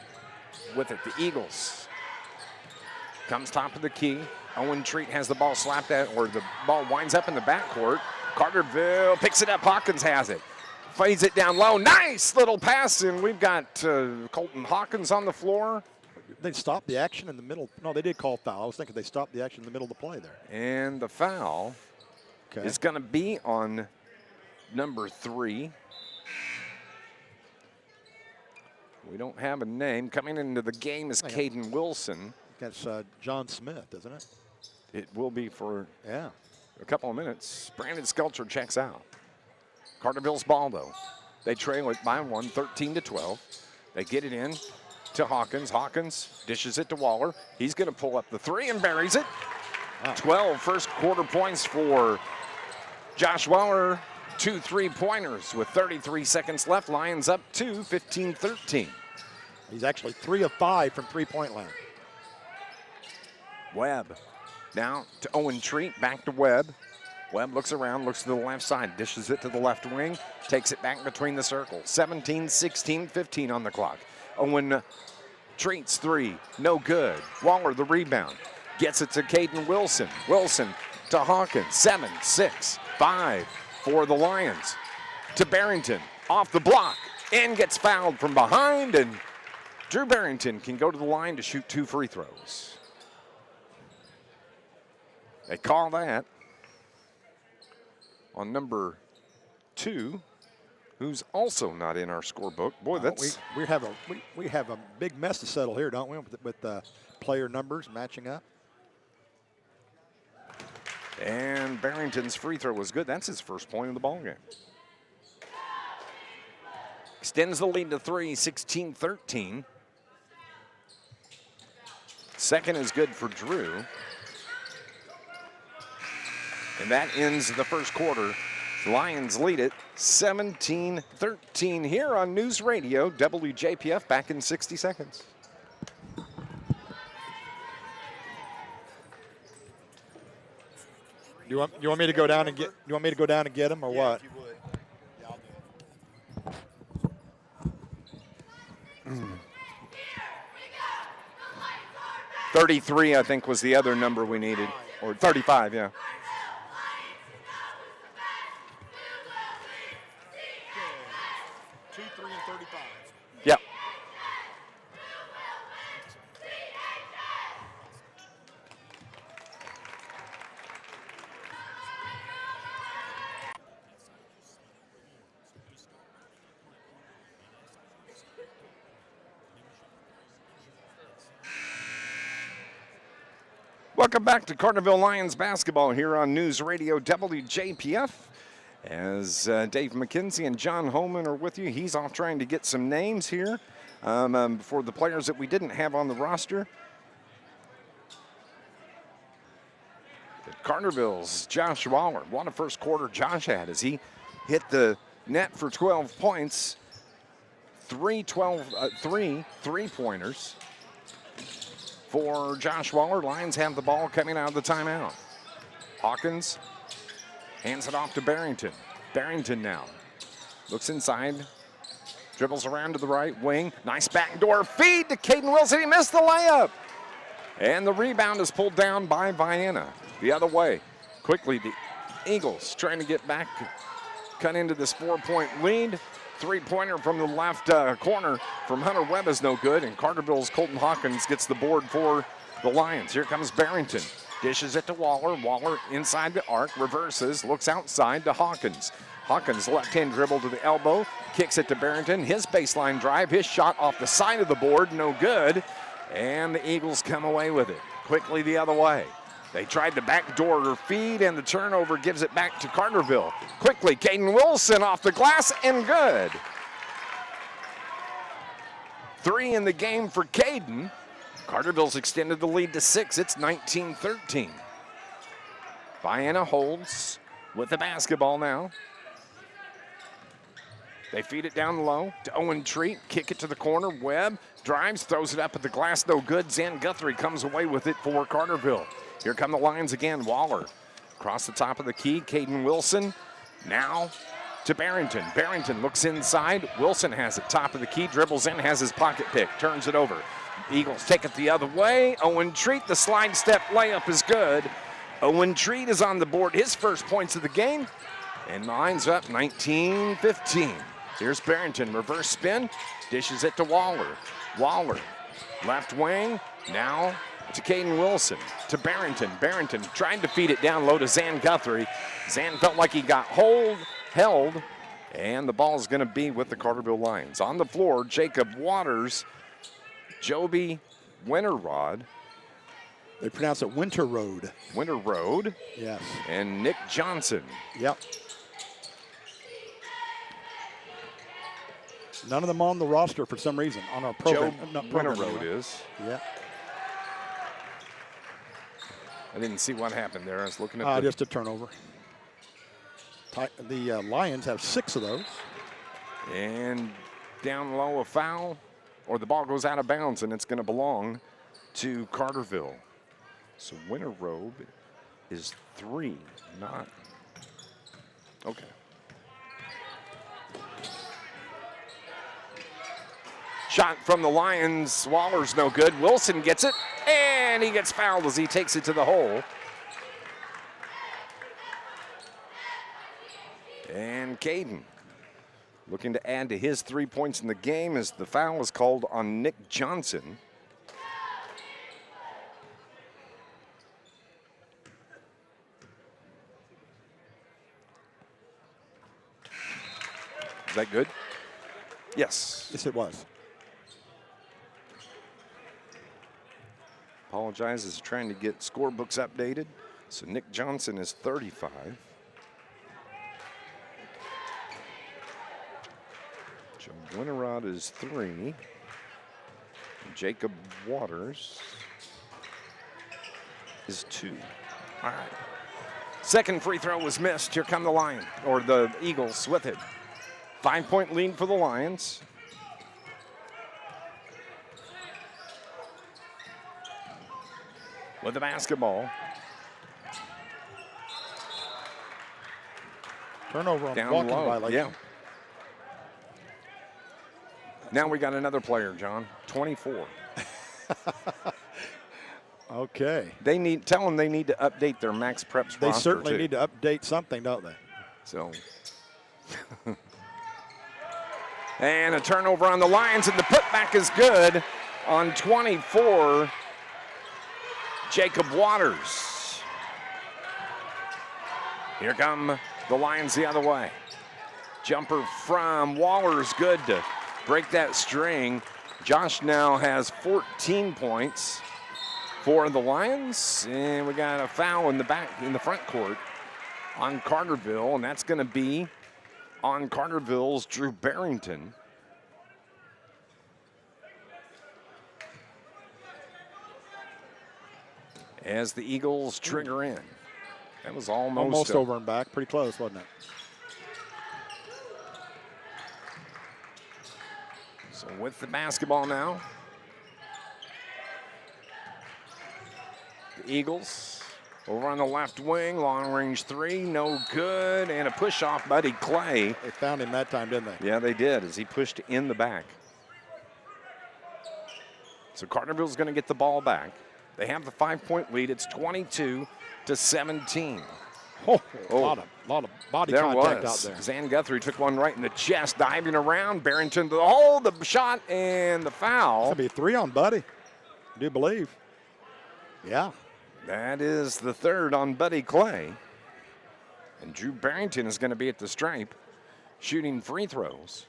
with it, the Eagles. Comes top of the key. Owen Treat has the ball slapped at, or the ball winds up in the backcourt. Carterville picks it up. Hawkins has it. Fades it down low. Nice little pass, and we've got Colton Hawkins on the floor. They stopped the action in the middle. No, they did call foul. I was thinking they stopped the action in the middle of the play there. And the foul is going to be on number 3. We don't have a name. Coming into the game is Caden Wilson. That's John Smith, isn't it? It will be for a couple of minutes. Brandon Skelcher checks out. Carterville's ball, though. They trail it by 1, 13-12. They get it in to Hawkins. Hawkins dishes it to Waller. He's going to pull up the 3 and buries it. Wow. 12 first quarter points for Josh Waller. 2 3-pointers with 33 seconds left. Lions up 2, 15-13. He's actually 3 of 5 from three-point land. Webb now to Owen Treat, back to Webb. Webb looks around, looks to the left side, dishes it to the left wing, takes it back between the circles. 17, 16, 15 on the clock. Owen Treat's 3, no good. Waller the rebound, gets it to Caden Wilson. Wilson to Hawkins, 7, 6, 5 for the Lions. To Barrington, off the block, and gets fouled from behind, and Drew Barrington can go to the line to shoot 2 free throws. They call that on number 2, who's also not in our scorebook. Boy, that's we have a big mess to settle here, don't we? With player numbers matching up. And Barrington's free throw was good. That's his first point of the ball game. Extends the lead to 3, 16-13. Second is good for Drew. And that ends the first quarter. Lions lead it 17-13 here on News Radio WJPF. Back in 60 seconds. You want me to go down and get? You want me to go down and get him, or what? If you would. Yeah, I'll do it. 33, I think, was the other number we needed, or 35, yeah. Yep. Welcome back to Carterville Lions basketball here on News Radio WJPF. As Dave McKenzie and John Homan are with you. He's off trying to get some names here for the players that we didn't have on the roster. Carterville's Josh Waller. What a first quarter Josh had as he hit the net for 12 points. 3 3-pointers for Josh Waller. Lions have the ball coming out of the timeout. Hawkins hands it off to Barrington. Barrington now looks inside, dribbles around to the right wing. Nice backdoor feed to Caden Wilson. He missed the layup. And the rebound is pulled down by Vienna. The other way. Quickly, the Eagles trying to get back cut into this 4-point lead. Three-pointer from the left corner from Hunter Webb is no good, and Carterville's Colton Hawkins gets the board for the Lions. Here comes Barrington. Dishes it to Waller. Waller inside the arc, reverses, looks outside to Hawkins. Hawkins left-hand dribble to the elbow, kicks it to Barrington. His baseline drive, his shot off the side of the board, no good. And the Eagles come away with it. Quickly the other way. They tried to backdoor feed, and the turnover gives it back to Carterville. Quickly, Caden Wilson off the glass, and good. 3 in the game for Caden. Carterville's extended the lead to 6. It's 19-13. Vienna holds with the basketball now. They feed it down low to Owen Treat. Kick it to the corner. Webb drives, throws it up at the glass. No good. Zan Guthrie comes away with it for Carterville. Here come the Lions again. Waller across the top of the key. Caden Wilson now to Barrington. Barrington looks inside. Wilson has it top of the key. Dribbles in, has his pocket pick. Turns it over. Eagles take it the other way. Owen Treat, the slide step layup is good. Owen Treat is on the board. His first points of the game. And lines up 19-15. Here's Barrington, reverse spin, dishes it to Waller. Waller, left wing, now to Caden Wilson, to Barrington. Barrington trying to feed it down low to Zan Guthrie. Zan felt like he got held, and the ball is going to be with the Carterville Lions. On the floor, Jacob Waters, Joby Winterrod. They pronounce it Winter Road. Winter Road. Yes. And Nick Johnson. Yep. None of them on the roster for some reason on our program. Winter Road is. Yeah. I didn't see what happened there. I was looking at just a turnover. The Lions have 6 of those. And down low, a foul, or the ball goes out of bounds, and it's going to belong to Carterville. So Winter Road is 3, not. Okay. Shot from the Lions. Waller's no good. Wilson gets it, and he gets fouled as he takes it to the hole. And Caden looking to add to his 3 points in the game as the foul is called on Nick Johnson. Is that good? Yes. Yes, it was. Apologizes, trying to get scorebooks updated. So Nick Johnson is 35. Joe Winterrod is 3. Jacob Waters is 2. All right. Second free throw was missed. Here come the Lions, or the Eagles with it. 5-point lead for the Lions. With the basketball. Turnover on Down walking low. violation. Yeah. Now we got another player, John. 24. Okay. Tell them they need to update their Max Preps They roster certainly too. need to update something, don't they? So. And a turnover on the Lions, and the putback is good on 24. Jacob Waters. Here come the Lions the other way. Jumper from Waller's good to break that string. Josh now has 14 points for the Lions, and we got a foul in the front court on Carterville, and that's going to be on Carterville's Drew Barrington. As the Eagles trigger in. That was almost over and back. Pretty close, wasn't it? So with the basketball now, the Eagles over on the left wing, long range 3, no good, and a push off Buddy Clay. They found him that time, didn't they? Yeah, they did, as he pushed in the back. So Carterville's going to get the ball back. They have the 5-point lead. It's 22-17. Oh, a lot of body There contact was. out there. Zan Guthrie took one right in the chest, diving around. Barrington to the hole, the shot, and the foul. It's going to be 3 on Buddy, I do believe. Yeah. That is the third on Buddy Clay. And Drew Barrington is going to be at the stripe, shooting free throws.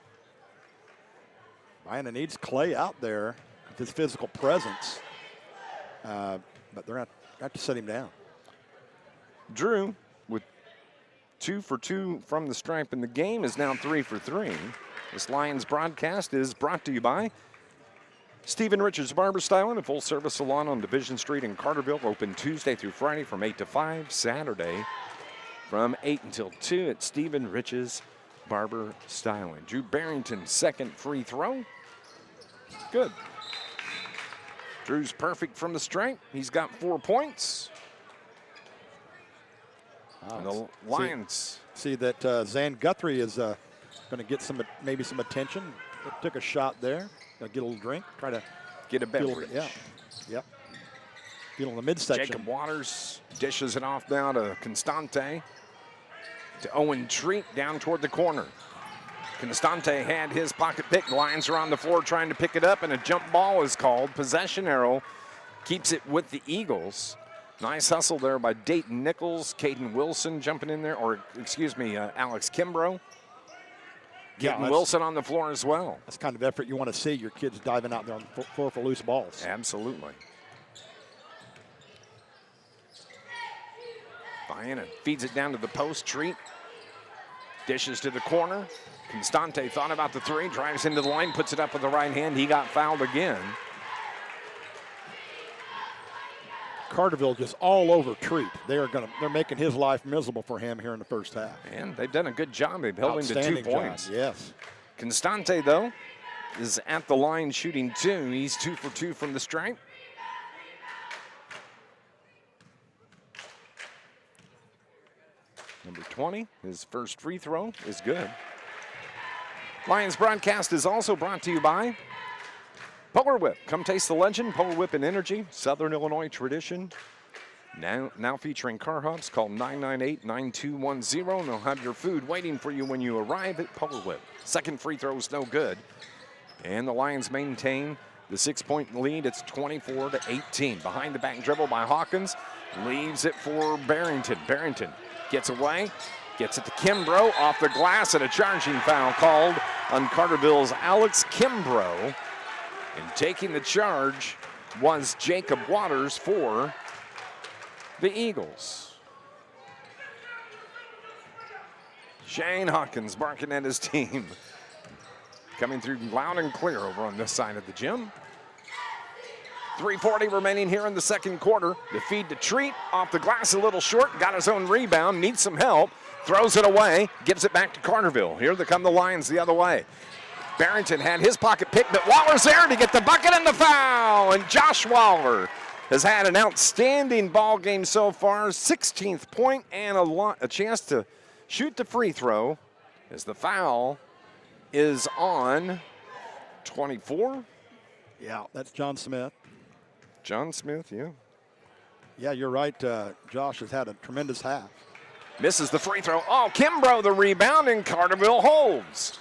Vienna needs Clay out there with his physical presence. But they're going to have to set him down. Drew with 2 for 2 from the stripe, and the game is now 3 for 3. This Lions broadcast is brought to you by Stephen Richards Barber Styling, a full-service salon on Division Street in Carterville, open Tuesday through Friday from 8 to 5, Saturday from 8 until 2 at Stephen Richards Barber Styling. Drew Barrington's second free throw. Good. Drew's perfect from the stripe. He's got 4 points. And the Lions. See that Zan Guthrie is going to get maybe some attention. Took a shot there. Get a little drink. Try to get a beverage. Yeah. Yep. Feel in the midsection. Jacob Waters dishes it off now to Constante. To Owen Treat down toward the corner. Constante had his pocket pick. The Lions are on the floor trying to pick it up, and a jump ball is called. Possession arrow keeps it with the Eagles. Nice hustle there by Dayton Nichols, Caden Wilson jumping in there, or excuse me, Alex Kimbrough. Getting Wilson on the floor as well. That's the kind of effort you want to see, your kids diving out there on the floor for loose balls. Absolutely. Vienna feeds it down to the post. Treat dishes to the corner. Constante thought about the 3, drives into the lane, puts it up with the right hand. He got fouled again. Carterville just all over Treat. They're making his life miserable for him here in the first half. And they've done a good job. They've held him to 2 points. Job. Yes. Constante, though, is at the line shooting 2. He's 2 for 2 from the stripe. Number 20, his first free throw is good. Lions broadcast is also brought to you by Polar Whip. Come taste the legend, Polar Whip and Energy, Southern Illinois tradition. Now featuring car hubs. Call 998-9210 and they'll have your food waiting for you when you arrive at Polar Whip. Second free throw is no good. And the Lions maintain the 6-point lead. It's 24-18. Behind the back dribble by Hawkins. Leaves it for Barrington. Barrington gets away. Gets it to Kimbrough off the glass, and a charging foul called on Carterville's Alex Kimbrough. And taking the charge was Jacob Waters for the Eagles. Shane Hawkins barking at his team. Coming through loud and clear over on this side of the gym. 3:40 remaining here in the second quarter. The feed to Treat, off the glass a little short, got his own rebound, needs some help, throws it away, gives it back to Carterville. Here they come the Lions the other way. Barrington had his pocket pick, but Waller's there to get the bucket and the foul. And Josh Waller has had an outstanding ball game so far. 16th point and a chance to shoot the free throw as the foul is on 24. Yeah, that's John Smith. John Smith, yeah. Yeah, you're right. Josh has had a tremendous half. Misses the free throw. Oh, Kimbrough the rebound, and Carterville holds.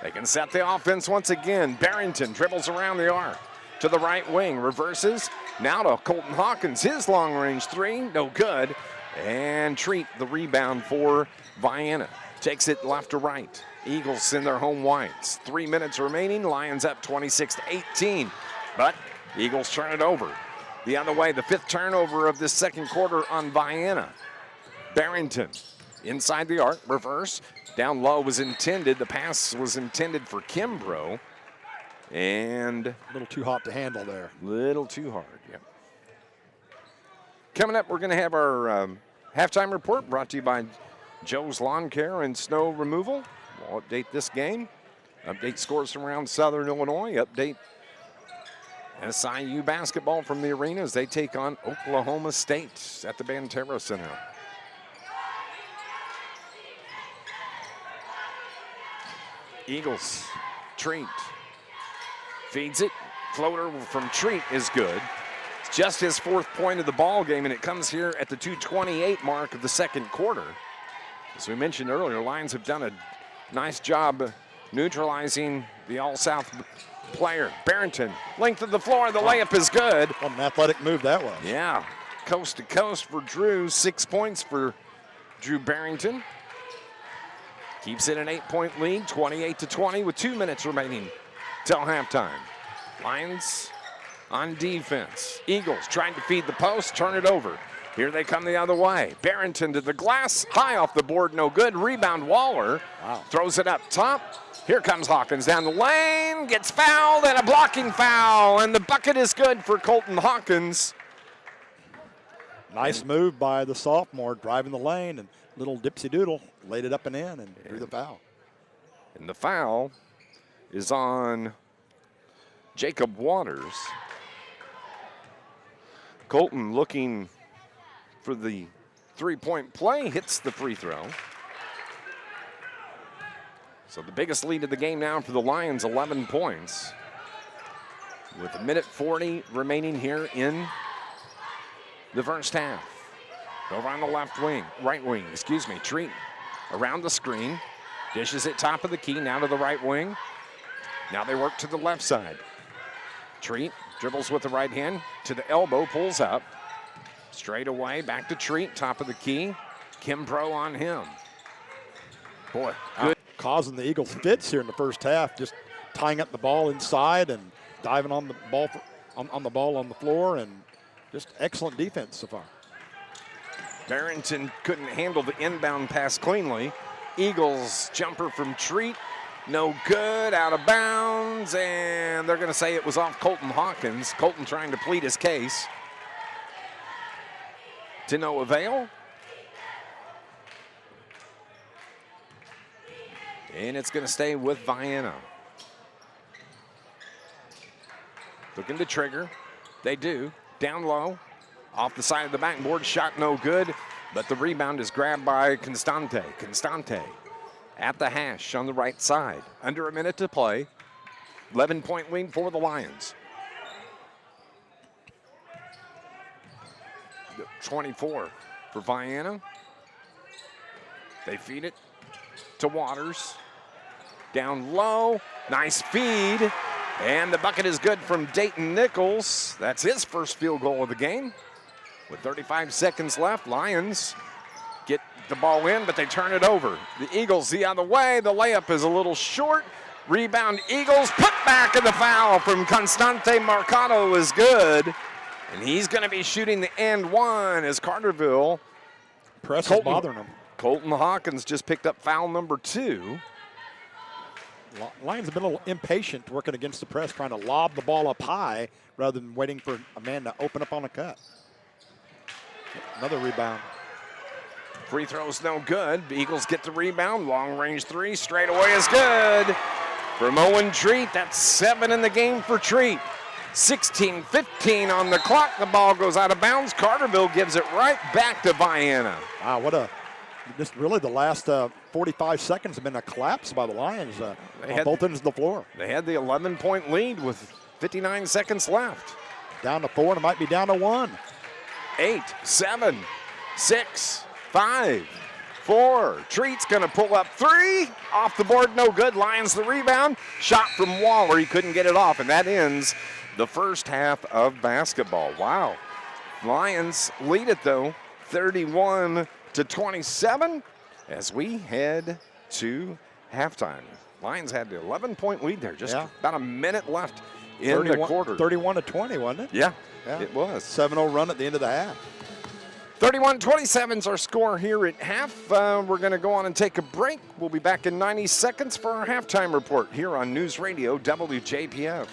They can set the offense once again. Barrington dribbles around the arc to the right wing, reverses. Now to Colton Hawkins, his long-range 3, no good. And Treat the rebound for Vienna. Takes it left to right. Eagles in their home whites. 3 minutes remaining. Lions up 26-18. But Eagles turn it over. The other way, the 5th turnover of this second quarter on Vienna. Barrington inside the arc, reverse. Down low was intended. The pass was intended for Kimbrough. And a little too hot to handle there. Little too hard, yeah. Coming up, we're going to have our halftime report brought to you by Joe's Lawn Care and Snow Removal. We'll update this game, update scores from around Southern Illinois, update SIU basketball from the arena as they take on Oklahoma State at the Banterra Center. Eagles, Treat, feeds it. Floater from Treat is good. just his 4th point of the ball game, and it comes here at the 2:28 mark of the second quarter. As we mentioned earlier, Lions have done a nice job neutralizing the All-South player. Barrington, length of the floor, the layup is good. What an athletic move that was. Yeah, coast to coast for Drew, 6 points for Drew Barrington. Keeps it an 8-point lead, 28-20 with 2 minutes remaining till halftime. Lions on defense. Eagles trying to feed the post, turn it over. Here they come the other way. Barrington to the glass, high off the board, no good. Rebound Waller, throws it up top. Here comes Hawkins down the lane, gets fouled, and a blocking foul, and the bucket is good for Colton Hawkins. Nice move by the sophomore, driving the lane, and little dipsy doodle laid it up and in and drew the foul. And the foul is on Jacob Waters. Colton looking for the 3-point play, hits the free throw. So the biggest lead of the game now for the Lions, 11 points. With 1:40 remaining here in the first half. Over on the right wing, Treat around the screen. Dishes it top of the key, now to the right wing. Now they work to the left side. Treat dribbles with the right hand to the elbow, pulls up. Straight away, back to Treat, top of the key. Kimbrough on him. Boy, good. Causing the Eagles fits here in the first half, just tying up the ball inside and diving on the ball on the ball on the floor, and just excellent defense so far. Barrington couldn't handle the inbound pass cleanly. Eagles jumper from Treat, no good, out of bounds, and they're going to say it was off Colton Hawkins. Colton trying to plead his case. To no avail. And it's going to stay with Vienna. Looking to trigger. They do. Down low. Off the side of the backboard. Shot no good. But the rebound is grabbed by Constante. Constante at the hash on the right side. Under a minute to play. 11-point lead for the Lions. 24 for Vienna. They feed it to Waters. Down low, nice feed, and the bucket is good from Dayton Nichols. That's his first field goal of the game. With 35 seconds left, Lions get the ball in, but they turn it over. The Eagles the other way, the layup is a little short. Rebound Eagles, put back, and the foul from Constante Mercado is good. And he's going to be shooting the and one as Carterville. Press is bothering him. Colton Hawkins just picked up foul number 2. Lions have been a little impatient working against the press, trying to lob the ball up high rather than waiting for a man to open up on a cut. Another rebound. Free throw's no good. The Eagles get the rebound. Long range 3 straight away is good. From Owen Treat, that's 7 in the game for Treat. 16-15 on the clock. The ball goes out of bounds. Carterville gives it right back to Vienna. Wow, just really the last 45 seconds have been a collapse by the Lions on both ends of the floor. They had the 11-point lead with 59 seconds left. Down to 4, and it might be down to 1. 8, 7, 6, 5, 4. Treat's going to pull up 3. Off the board, no good. Lions the rebound. Shot from Waller. He couldn't get it off, and that ends the first half of basketball. Wow. Lions lead it, though, 31-27 as we head to halftime. Lions had the 11-point lead there, just about a minute left in the quarter. 31-20, wasn't it? Yeah, it was. 7-0 run at the end of the half. 31-27 is our score here at half. We're going to go on and take a break. We'll be back in 90 seconds for our halftime report here on News Radio WJPF.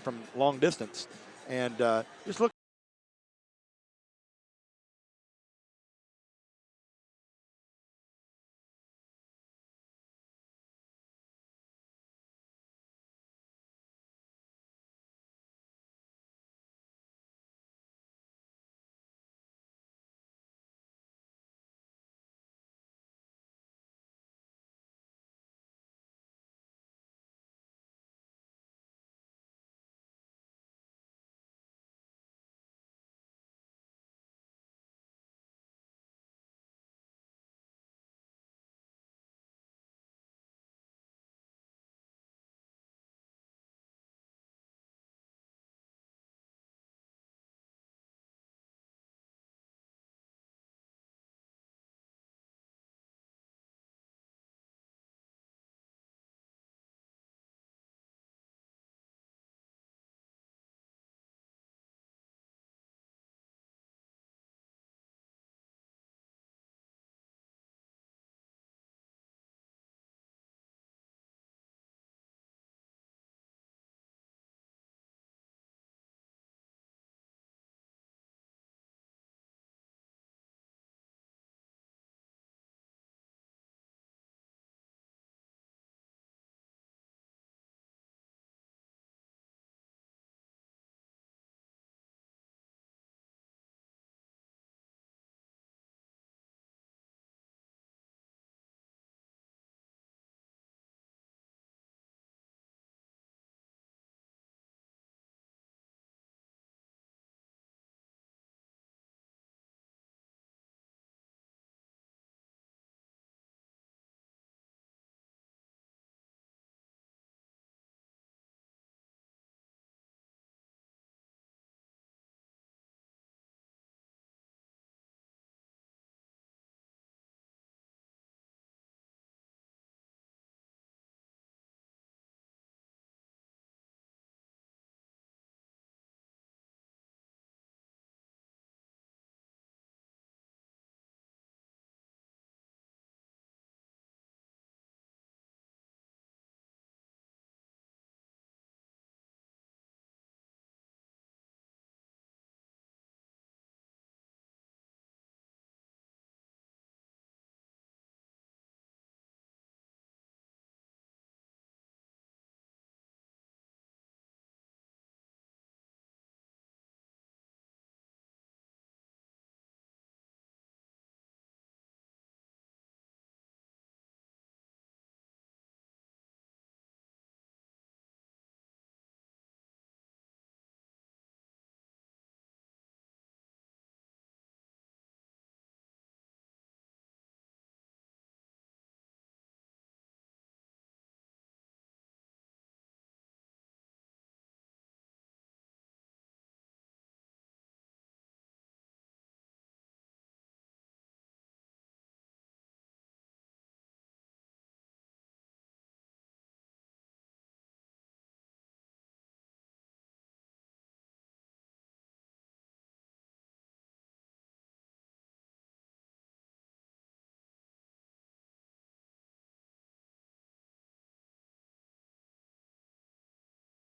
from long distance. And just look.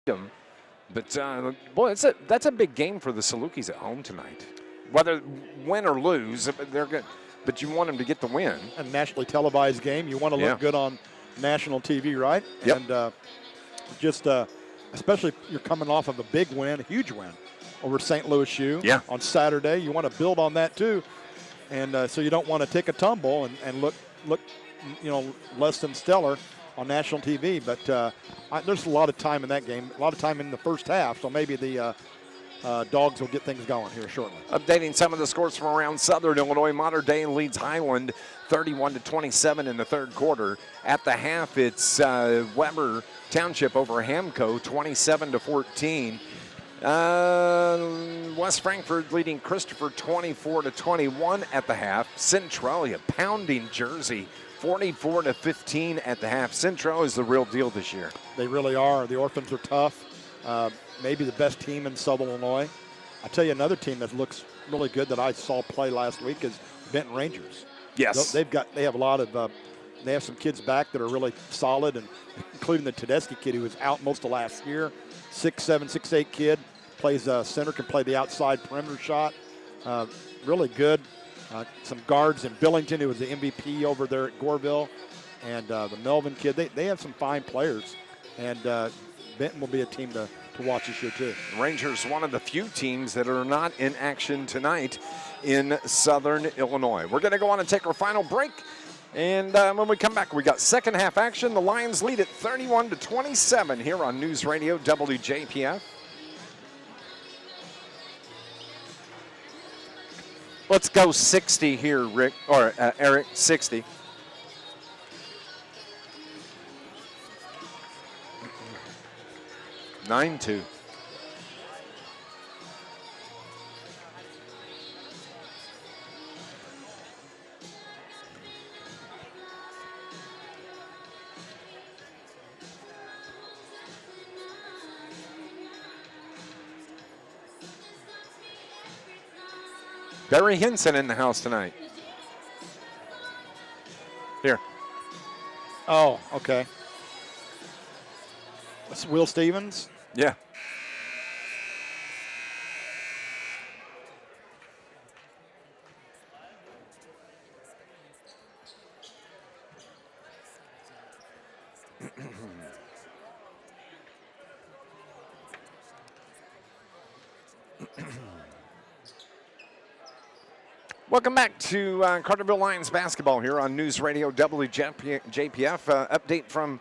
Them. But boy, that's a big game for the Salukis at home tonight. Whether win or lose, they're good. But you want them to get the win. A nationally televised game. You want to look good on national TV, right? Yep. And especially if you're coming off of a big win, a huge win over St. Louis U on Saturday. You want to build on that too. And so you don't want to take a tumble and look less than stellar on national TV. But there's a lot of time in that game, a lot of time in the first half. So maybe the Dogs will get things going here shortly. Updating some of the scores from around Southern Illinois. Mater Dei leads Highland 31-27 in the third quarter. At the half, it's Weber Township over Hamco 27-14. West Frankfort leading Christopher 24-21 at the half. Centralia pounding Jersey 44-15 at the half. Central is the real deal this year. They really are. The Orphans are tough. Maybe the best team in Southern Illinois. I'll tell you another team that looks really good that I saw play last week is Benton Rangers. Yes. They have a lot of they have some kids back that are really solid, and including the Tedeschi kid who was out most of last year. 6'7", 6'8" kid, plays center, can play the outside perimeter shot. Really good. Some guards in Billington, who was the MVP over there at Goreville, and the Melvin kid. They have some fine players, and Benton will be a team to watch this year too. Rangers, one of the few teams that are not in action tonight in Southern Illinois. We're going to go on and take our final break. And when we come back, we got second half action. The Lions lead at 31-27 here on News Radio WJPF. Let's go 60 here, Rick, or Eric, 60. (9-2). Barry Hinson in the house tonight. Here. Oh, okay. That's Will Stevens. Yeah. Welcome back to Carterville Lions basketball here on News Radio WJPF. Update from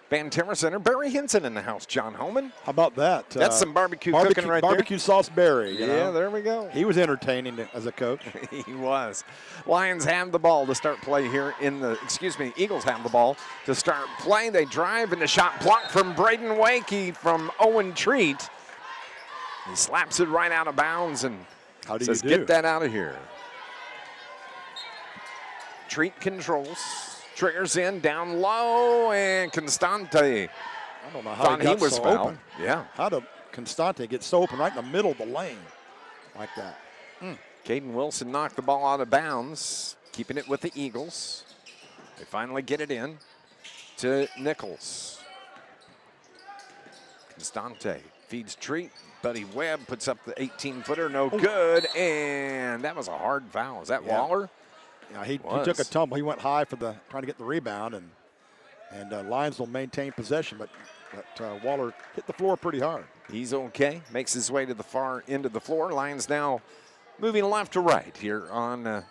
Van Terra Center. Barry Hinson in the house. John Homan. How about that? That's some barbecue cooking right barbecue sauce Barry. there. Yeah, there we go. He was entertaining as a coach. He was. Lions have the ball to start play here in the, Eagles have the ball to start play. They drive, and the shot blocked from Braden Wakey from Owen Treat. He slaps it right out of bounds and says, get that out of here. Treat controls, triggers in, down low, and Constante. I don't know how he was so open. Yeah. How did Constante get so open right in the middle of the lane like that? Caden Wilson knocked the ball out of bounds, keeping it with the Eagles. They finally get it in to Nichols. Constante feeds Treat. Buddy Webb puts up the 18-footer, no good, and that was a hard foul. Is that Waller? Yeah, he took a tumble. He went high for trying to get the rebound, and Lions will maintain possession, but Waller hit the floor pretty hard. He's okay. Makes his way to the far end of the floor. Lions now moving left to right here on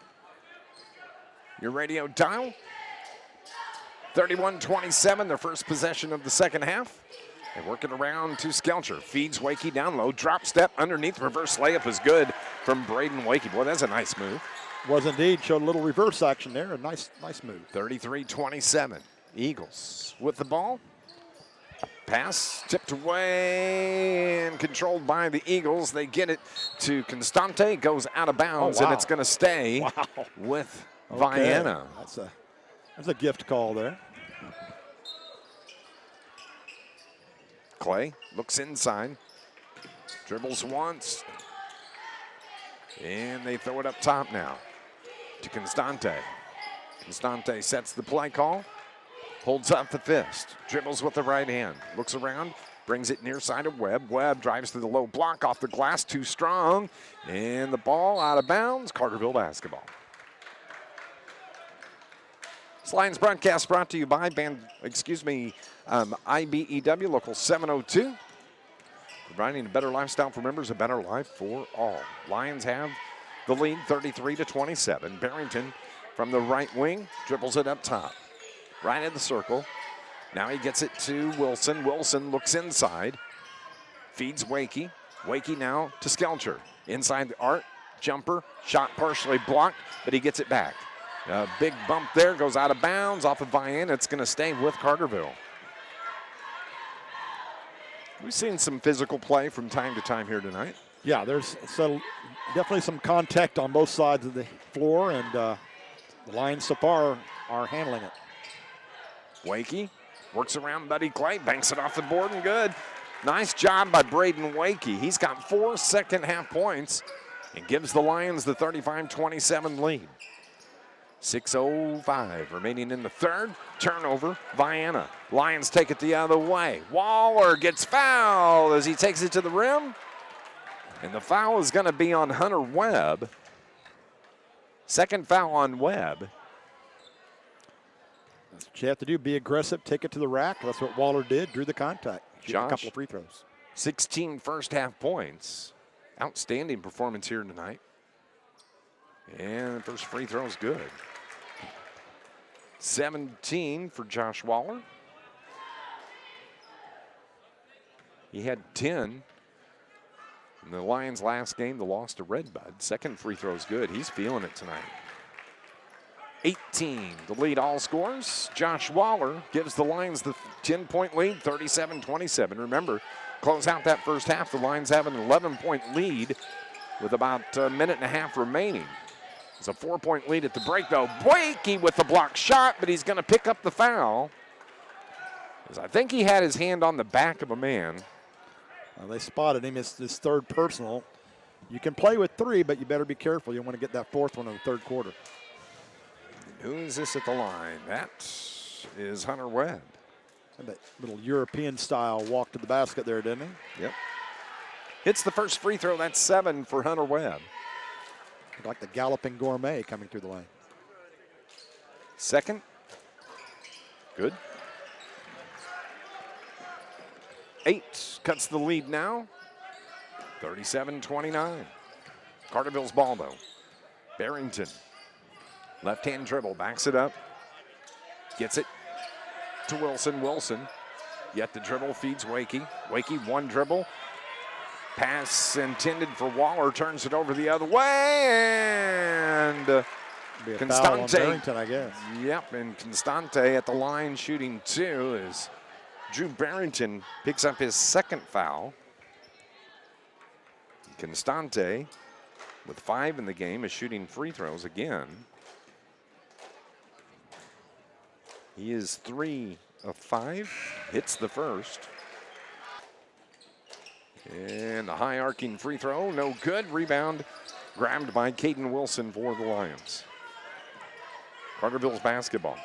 your radio dial. 31-27, their first possession of the second half. They work it around to Skelcher. Feeds Wakey down low. Drop step underneath. Reverse layup is good from Braden Wakey. Boy, that's a nice move. Was indeed. Showed a little reverse action there. A nice move. 33-27. Eagles with the ball. Pass tipped away and controlled by the Eagles. They get it to Constante. Goes out of bounds, and it's going to stay with Vienna. That's a gift call there. Clay looks inside. Dribbles once. And they throw it up top now to Constante. Constante sets the play call. Holds up the fist. Dribbles with the right hand. Looks around. Brings it near side of Webb. Webb drives to the low block off the glass. Too strong. And the ball out of bounds. Carterville basketball. This Lions broadcast brought to you by IBEW Local 702. Providing a better lifestyle for members, a better life for all. Lions have the lead 33-27. Barrington from the right wing dribbles it up top. Right in the circle. Now he gets it to Wilson. Wilson looks inside. Feeds Wakey. Wakey now to Skelcher. Inside the arc. Jumper. Shot partially blocked, but he gets it back. A big bump there. Goes out of bounds off of Vienna. It's going to stay with Carterville. We've seen some physical play from time to time here tonight. Yeah, there's definitely some contact on both sides of the floor, and the Lions so far are handling it. Wakey works around Buddy Clay, banks it off the board, and good. Nice job by Braden Wakey. He's got 4 second half points and gives the Lions the 35-27 lead. 6:05 remaining in the third. Turnover, Vienna. Lions take it the other way. Waller gets fouled as he takes it to the rim. And the foul is going to be on Hunter Webb. Second foul on Webb. That's what you have to do. Be aggressive, take it to the rack. That's what Waller did, drew the contact. Shoot a couple of free throws. 16 first half points. Outstanding performance here tonight. And the first free throw is good. 17 for Josh Waller. He had 10 in the Lions' last game, the loss to Redbud. Second free throw is good. He's feeling it tonight. 18 to lead all scores. Josh Waller gives the Lions the 10-point lead, 37-27. Remember, close out that first half, the Lions have an 11-point lead with about a minute and a half remaining. It's a 4-point lead at the break, though. Blakey with the block shot, but he's going to pick up the foul. As I think he had his hand on the back of a man. They spotted him. It's his third personal. You can play with 3, but you better be careful. You want to get that fourth one in the third quarter. Who is this at the line? That is Hunter Webb. And that little European-style walk to the basket there, didn't he? Yep. Hits the first free throw. That's 7 for Hunter Webb. Like the galloping gourmet coming through the lane. Second. Good. 8 cuts the lead now. 37-29. Carterville's ball, though. Barrington. Left-hand dribble, backs it up. Gets it to Wilson. Wilson. Yet the dribble feeds Wakey. Wakey, one dribble. Pass intended for Waller, turns it over the other way, and be a foul on Barrington, I guess. Yep, and Constante at the line shooting 2 as Drew Barrington picks up his second foul. Constante, with 5 in the game, is shooting free throws again. He is 3 of 5, hits the first. And the high arcing free throw, no good. Rebound grabbed by Caden Wilson for the Lions. Carterville's basketball.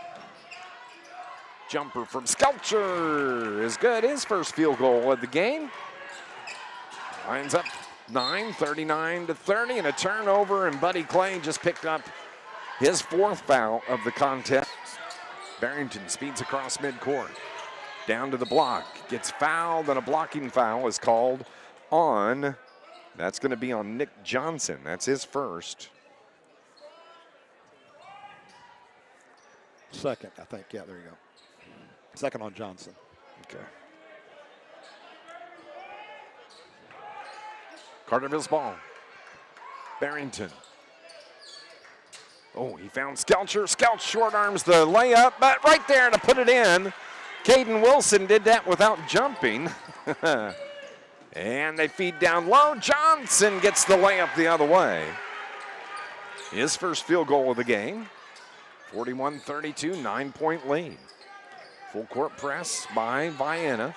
Jumper from Skelcher is good. His first field goal of the game. Lions up 9, 39-30, and a turnover, and Buddy Clay just picked up his 4th foul of the contest. Barrington speeds across midcourt. Down to the block, gets fouled, and a blocking foul is called on. That's going to be on Nick Johnson. That's his first. Second, I think. Yeah, there you go. Second on Johnson. Okay. Carterville's ball. Barrington. Oh, he found Skelcher. Skelch short arms the layup, but right there to put it in. Caden Wilson did that without jumping. And they feed down low. Johnson gets the layup the other way. His first field goal of the game. 41-32, 9-point lead. Full court press by Vienna.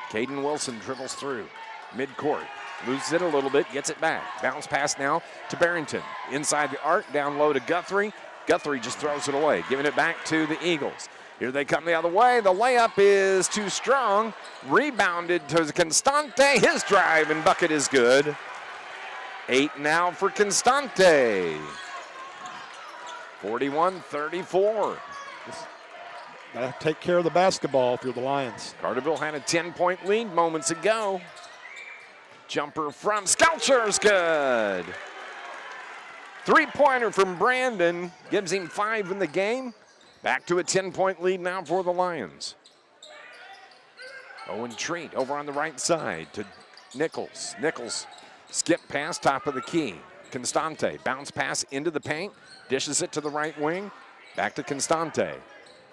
Caden Wilson dribbles through. Midcourt. Loses it a little bit, gets it back. Bounce pass now to Barrington. Inside the arc, down low to Guthrie. Guthrie just throws it away, giving it back to the Eagles. Here they come the other way. The layup is too strong. Rebounded to Constante. His drive and bucket is good. 8 now for Constante. 41-34. Gotta take care of the basketball if you're the Lions. Carterville had a 10-point lead moments ago. Jumper from Skelcher's good. 3-pointer from Brandon gives him 5 in the game. Back to a 10-point lead now for the Lions. Owen Treat over on the right side to Nichols. Nichols skip pass, top of the key. Constante, bounce pass into the paint, dishes it to the right wing. Back to Constante.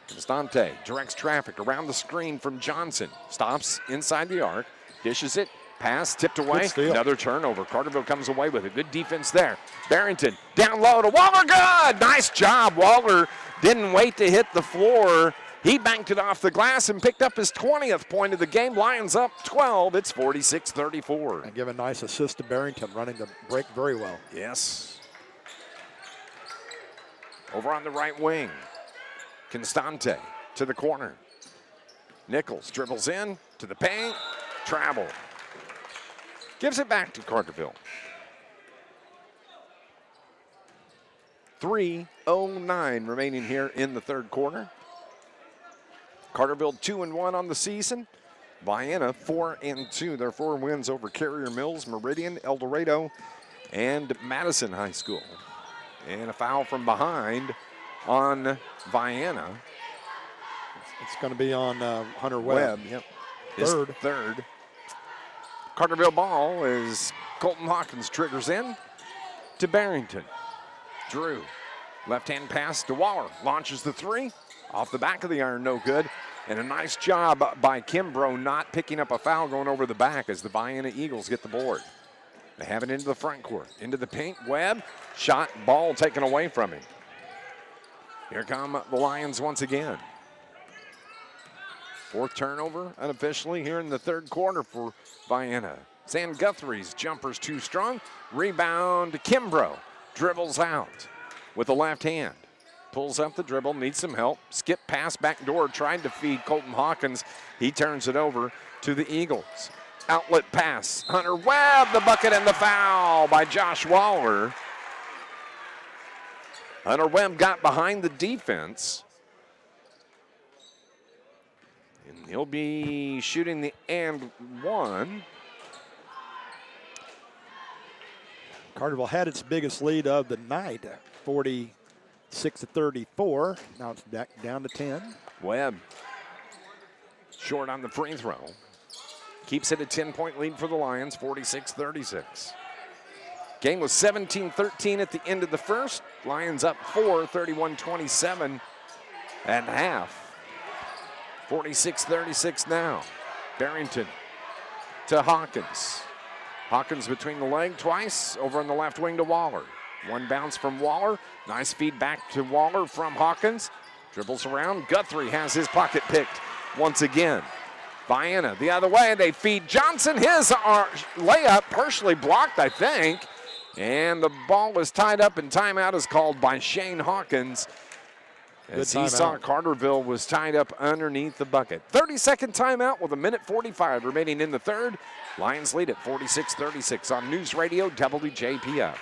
Constante directs traffic around the screen from Johnson. Stops inside the arc, dishes it. Pass tipped away. Another turnover. Carterville comes away with a good defense there. Barrington down low to Waller. Good. Nice job. Waller didn't wait to hit the floor. He banked it off the glass and picked up his 20th point of the game. Lions up 12. It's 46-34. And give a nice assist to Barrington, running the break very well. Yes. Over on the right wing, Constante to the corner. Nichols dribbles in to the paint, travel. Gives it back to Carterville. 3:09 remaining here in the third quarter. Carterville 2-1 on the season. Vienna 4-2. Their 4 wins over Carrier Mills, Meridian, El Dorado, and Madison High School. And a foul from behind on Vienna. It's going to be on Hunter Webb. Yep. Third. Third. Carterville ball as Colton Hawkins triggers in to Barrington. Drew, left-hand pass to Waller. Launches the 3. Off the back of the iron, no good. And a nice job by Kimbrough not picking up a foul going over the back as the Vienna Eagles get the board. They have it into the front court. Into the paint, Webb. Shot, ball taken away from him. Here come the Lions once again. 4th turnover unofficially here in the third quarter for Vienna. Zan Guthrie's jumper's too strong. Rebound to Kimbrough. Dribbles out with the left hand. Pulls up the dribble, needs some help. Skip pass back door, trying to feed Colton Hawkins. He turns it over to the Eagles. Outlet pass, Hunter Webb, the bucket and the foul by Josh Waller. Hunter Webb got behind the defense. And he'll be shooting the and one. Carterville had its biggest lead of the night, 46-34. Now it's back down to 10. Webb short on the free throw. Keeps it a 10-point lead for the Lions, 46-36. Game was 17-13 at the end of the first. Lions up 4, 31-27 at half. 46-36 now. Barrington to Hawkins. Hawkins between the leg twice, over on the left wing to Waller. One bounce from Waller. Nice feed back to Waller from Hawkins. Dribbles around. Guthrie has his pocket picked once again. Vienna the other way. They feed Johnson. His layup partially blocked, I think. And the ball is tied up and timeout is called by Shane Hawkins. As he saw Carterville was tied up underneath the bucket. 30-second timeout with 1:45 remaining in the third. Lions lead at 46-36 on News Radio WJPF.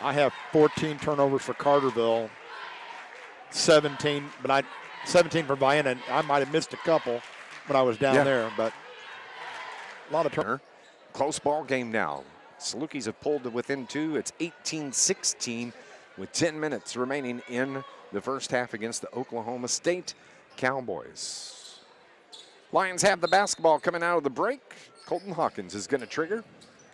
I have 14 turnovers for Carterville, 17 for Vienna. I might have missed a couple when I was down there, but a lot of turnovers. Close ball game now. Salukis have pulled to within 2. It's 18-16 with 10 minutes remaining in the first half against the Oklahoma State Cowboys. Lions have the basketball coming out of the break. Colton Hawkins is going to trigger.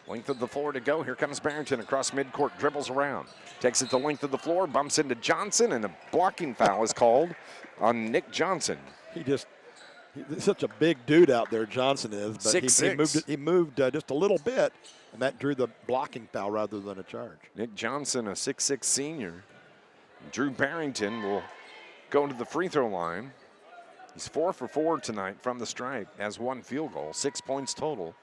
Length of the floor to go. Here comes Barrington across midcourt, dribbles around. Takes it the length of the floor, bumps into Johnson, and a blocking foul is called on Nick Johnson. He's such a big dude out there, Johnson is. But 6'6". he moved just a little bit, and that drew the blocking foul rather than a charge. Nick Johnson, a 6'6" senior. Drew Barrington will go to the free throw line. He's 4 for 4 tonight from the stripe, has 1 field goal, 6 points total.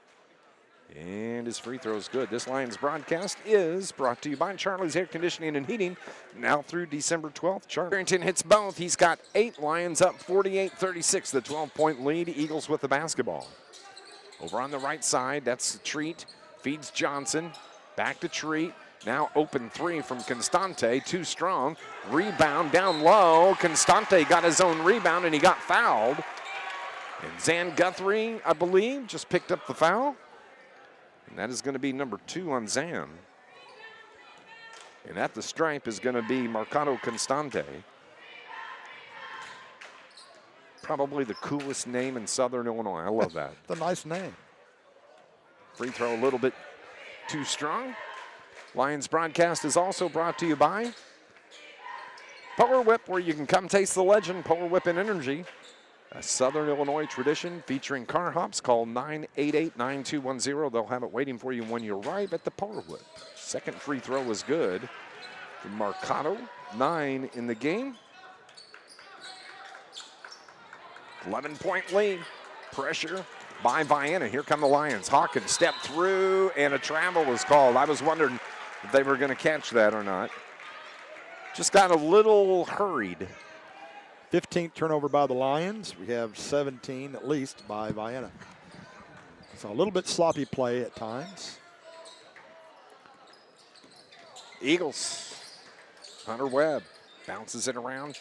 And his free throw is good. This Lions broadcast is brought to you by Charlie's Air Conditioning and Heating, now through December 12th. Barrington hits both. He's got 8. Lions up 48-36, the 12-point lead. Eagles with the basketball. Over on the right side, that's Treat. Feeds Johnson. Back to Treat. Now open 3 from Constante. Too strong. Rebound down low. Constante got his own rebound, and he got fouled. And Zan Guthrie, I believe, just picked up the foul. And that is going to be number 2 on Zan. And at the stripe is going to be Mercado Constante. Probably the coolest name in Southern Illinois. I love that. It's a nice name. Free throw a little bit too strong. Lions broadcast is also brought to you by Polar Whip, where you can come taste the legend, Polar Whip and Energy. A Southern Illinois tradition featuring car hops. Call 988-9210. They'll have it waiting for you when you arrive at the Polar Whip. Second free throw was good for Mercado. 9 in the game. 11-point lead. Pressure by Vienna. Here come the Lions. Hawkins stepped through, and a travel was called. I was wondering if they were going to catch that or not. Just got a little hurried. 15th turnover by the Lions. We have 17 at least by Vienna. So a little bit sloppy play at times. Eagles. Hunter Webb bounces it around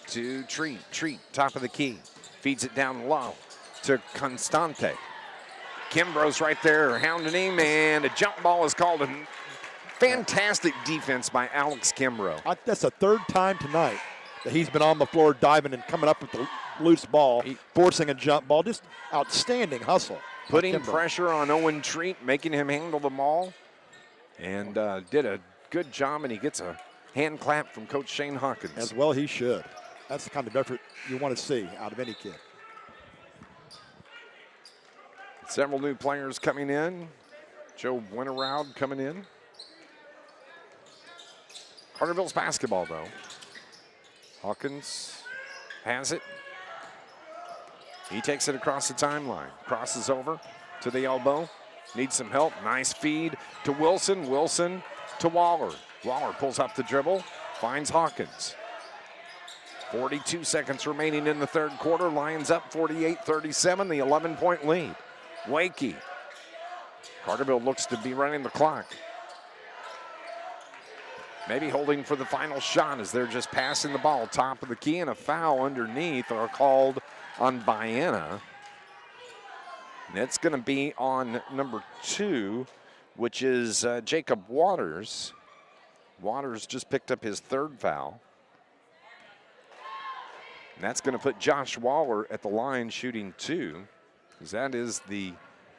to Treat. Treat, top of the key. Feeds it down low to Constante. Kimbrough's right there hounding him, and a jump ball is called. A fantastic defense by Alex Kimbrough. That's the third time tonight that he's been on the floor diving and coming up with the loose ball, forcing a jump ball. Just outstanding hustle. Putting pressure on Owen Treat, making him handle the ball, and did a good job, and he gets a hand clap from Coach Shane Hawkins. As well he should. That's the kind of effort you want to see out of any kid. Several new players coming in. Joe Winterroud coming in. Carterville's basketball, though. Hawkins has it. He takes it across the timeline. Crosses over to the elbow. Needs some help. Nice feed to Wilson. Wilson to Waller. Waller pulls up the dribble. Finds Hawkins. 42 seconds remaining in the third quarter. Lions up 48-37, the 11-point lead. Wakey. Carterville looks to be running the clock. Maybe holding for the final shot as they're just passing the ball. Top of the key, and a foul underneath are called on Vienna. And it's going to be on number 2, which is Jacob Waters. Waters just picked up his third foul. And that's going to put Josh Waller at the line shooting 2, because that is the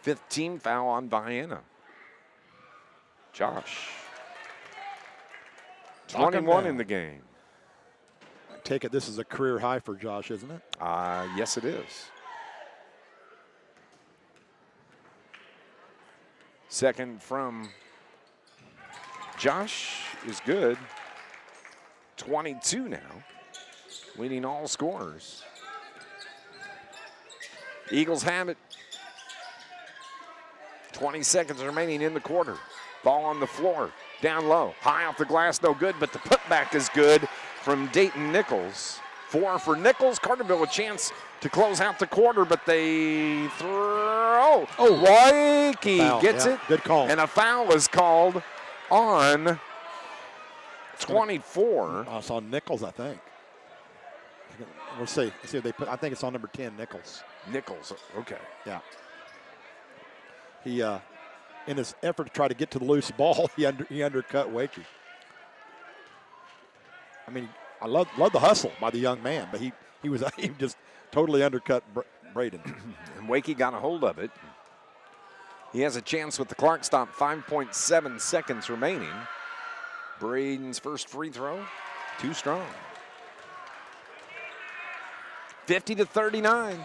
5th team foul on Vienna. Josh. 21 in the game. I take it this is a career high for Josh, isn't it? Yes, it is. Second from Josh is good. 22 now, leading all scorers. Eagles have it. 20 seconds remaining in the quarter. Ball on the floor, down low, high off the glass, no good, but the putback is good from Dayton Nichols. 4 for Nichols. Carterville a chance to close out the quarter, but they throw. Wakey gets it. Good call. And a foul is called on 24. It's on Nichols, I think. We'll see. Let's see if they put. I think it's on number 10, Nichols. Nichols, okay. Yeah. He, in his effort to try to get to the loose ball, he undercut Wakey. I mean, I love the hustle by the young man, but he just totally undercut Braden. And Wakey got a hold of it. He has a chance with the clock stopped. 5.7 seconds remaining. Braden's first free throw, too strong. 50-39.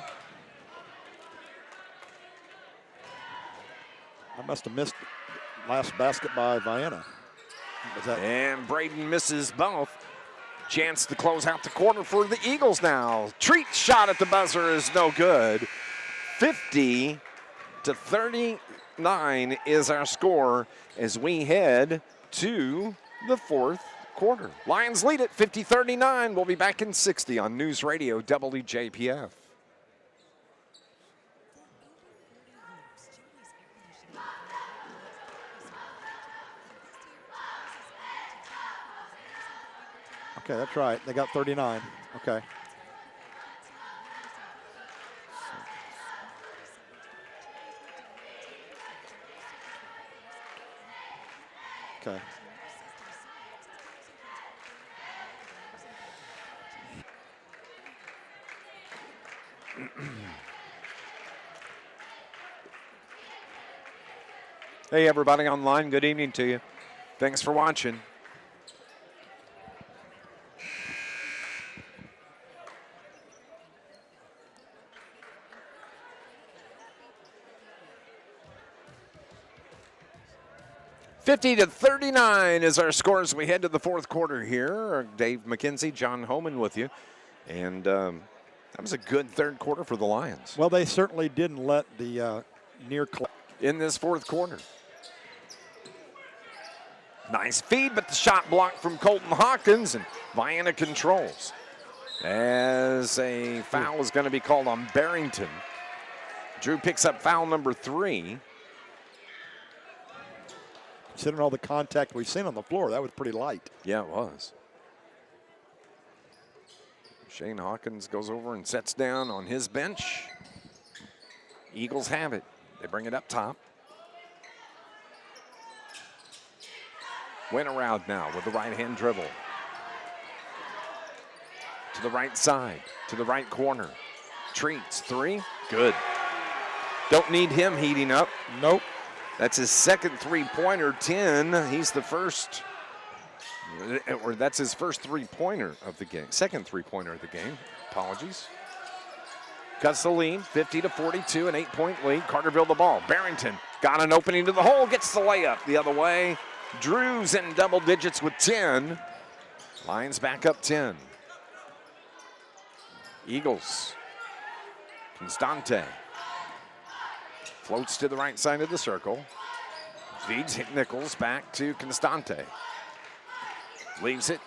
I must have missed last basket by Vienna. And Braden misses both. Chance to close out the quarter for the Eagles now. Treat shot at the buzzer is no good. 50-39 is our score as we head to the fourth quarter. Lions lead it 50-39. We'll be back in 60 on News Radio WJPF. Okay, that's right. They got 39. Okay. Okay. Hey, everybody online, good evening to you. Thanks for watching. (50-39) is our score as we head to the fourth quarter here. Dave McKenzie, John Homan with you. And That was a good third quarter for the Lions. Well, they certainly didn't let the near in this fourth quarter. Nice feed, but the shot blocked from Colton Hawkins, and Vienna controls. As a foul is going to be called on Barrington. Drew picks up foul number 3. Considering all the contact we've seen on the floor, that was pretty light. Yeah, it was. Shane Hawkins goes over and sets down on his bench. Eagles have it. They bring it up top. Went around now with the right-hand dribble. To the right side, to the right corner. Treats, 3, good. Don't need him heating up. Nope. That's his second three-pointer, 10. He's the first, or that's his first three-pointer of the game. Second three-pointer of the game, apologies. Cuts the lead, 50-42, an 8-point lead. Carterville the ball. Barrington got an opening to the hole, gets the layup the other way. Drew's in double digits with 10. Lions back up 10. Eagles. Constante. Floats to the right side of the circle. Feeds Nichols back to Constante. Leaves it.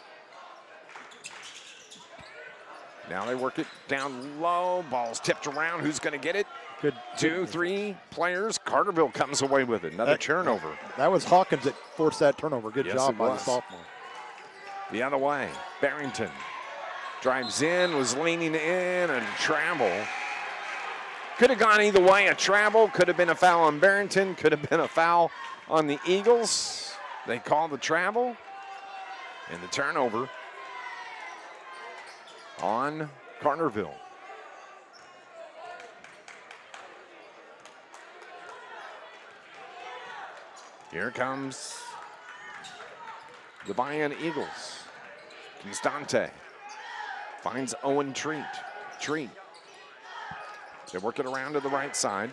Now they work it down low. Ball's tipped around. Who's going to get it? Good. 2, 3 players. Carterville comes away with it. Another turnover. That was Hawkins that forced that turnover. Good Yes, job it by the was. sophomore. The other way. Barrington drives in, was leaning in, and travel. Could have gone either way. A travel, could have been a foul on Barrington, could have been a foul on the Eagles. They call the travel and the turnover on Carterville. Here comes the Vienna Eagles. Constante finds Owen Treat. Treat. They work it around to the right side.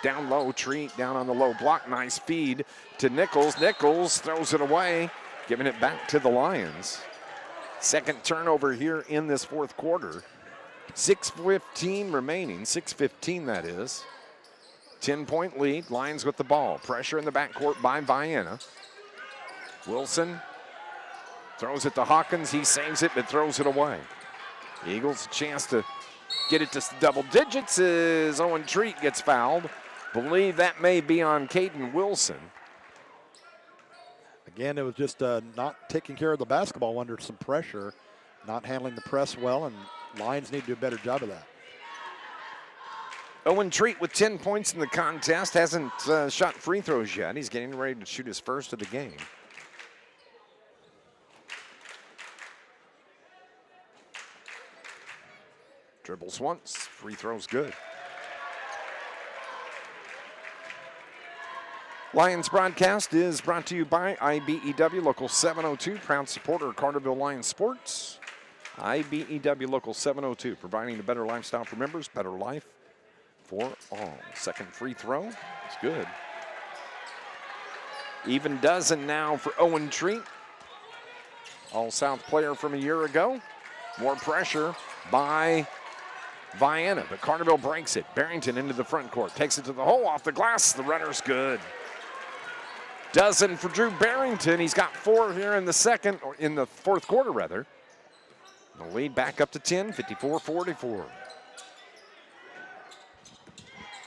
Down low, Treat down on the low block. Nice feed to Nichols. Nichols throws it away, giving it back to the Lions. Second turnover here in this fourth quarter. 6:15 remaining, 6:15 that is. 10-point lead, Lions with the ball. Pressure in the backcourt by Vienna. Wilson throws it to Hawkins. He saves it, but throws it away. The Eagles a chance to get it to double digits as Owen Treat gets fouled. Believe that may be on Caden Wilson. Again, it was just not taking care of the basketball under some pressure, not handling the press well, and Lions need to do a better job of that. Owen Treat with 10 points in the contest. Hasn't shot free throws yet. He's getting ready to shoot his first of the game. Dribbles once, free throws good. Lions broadcast is brought to you by IBEW Local 702, proud supporter of Carterville Lions Sports. IBEW Local 702, providing a better lifestyle for members, better life for all. Second free throw, it's good. Even dozen now for Owen Treat. All-South player from a year ago. More pressure by Vienna, but Carterville breaks it. Barrington into the front court, takes it to the hole, off the glass. The runner's good. Dozen for Drew Barrington. He's got 4 here in the second, or in the fourth quarter, rather. The lead back up to 10, 54-44.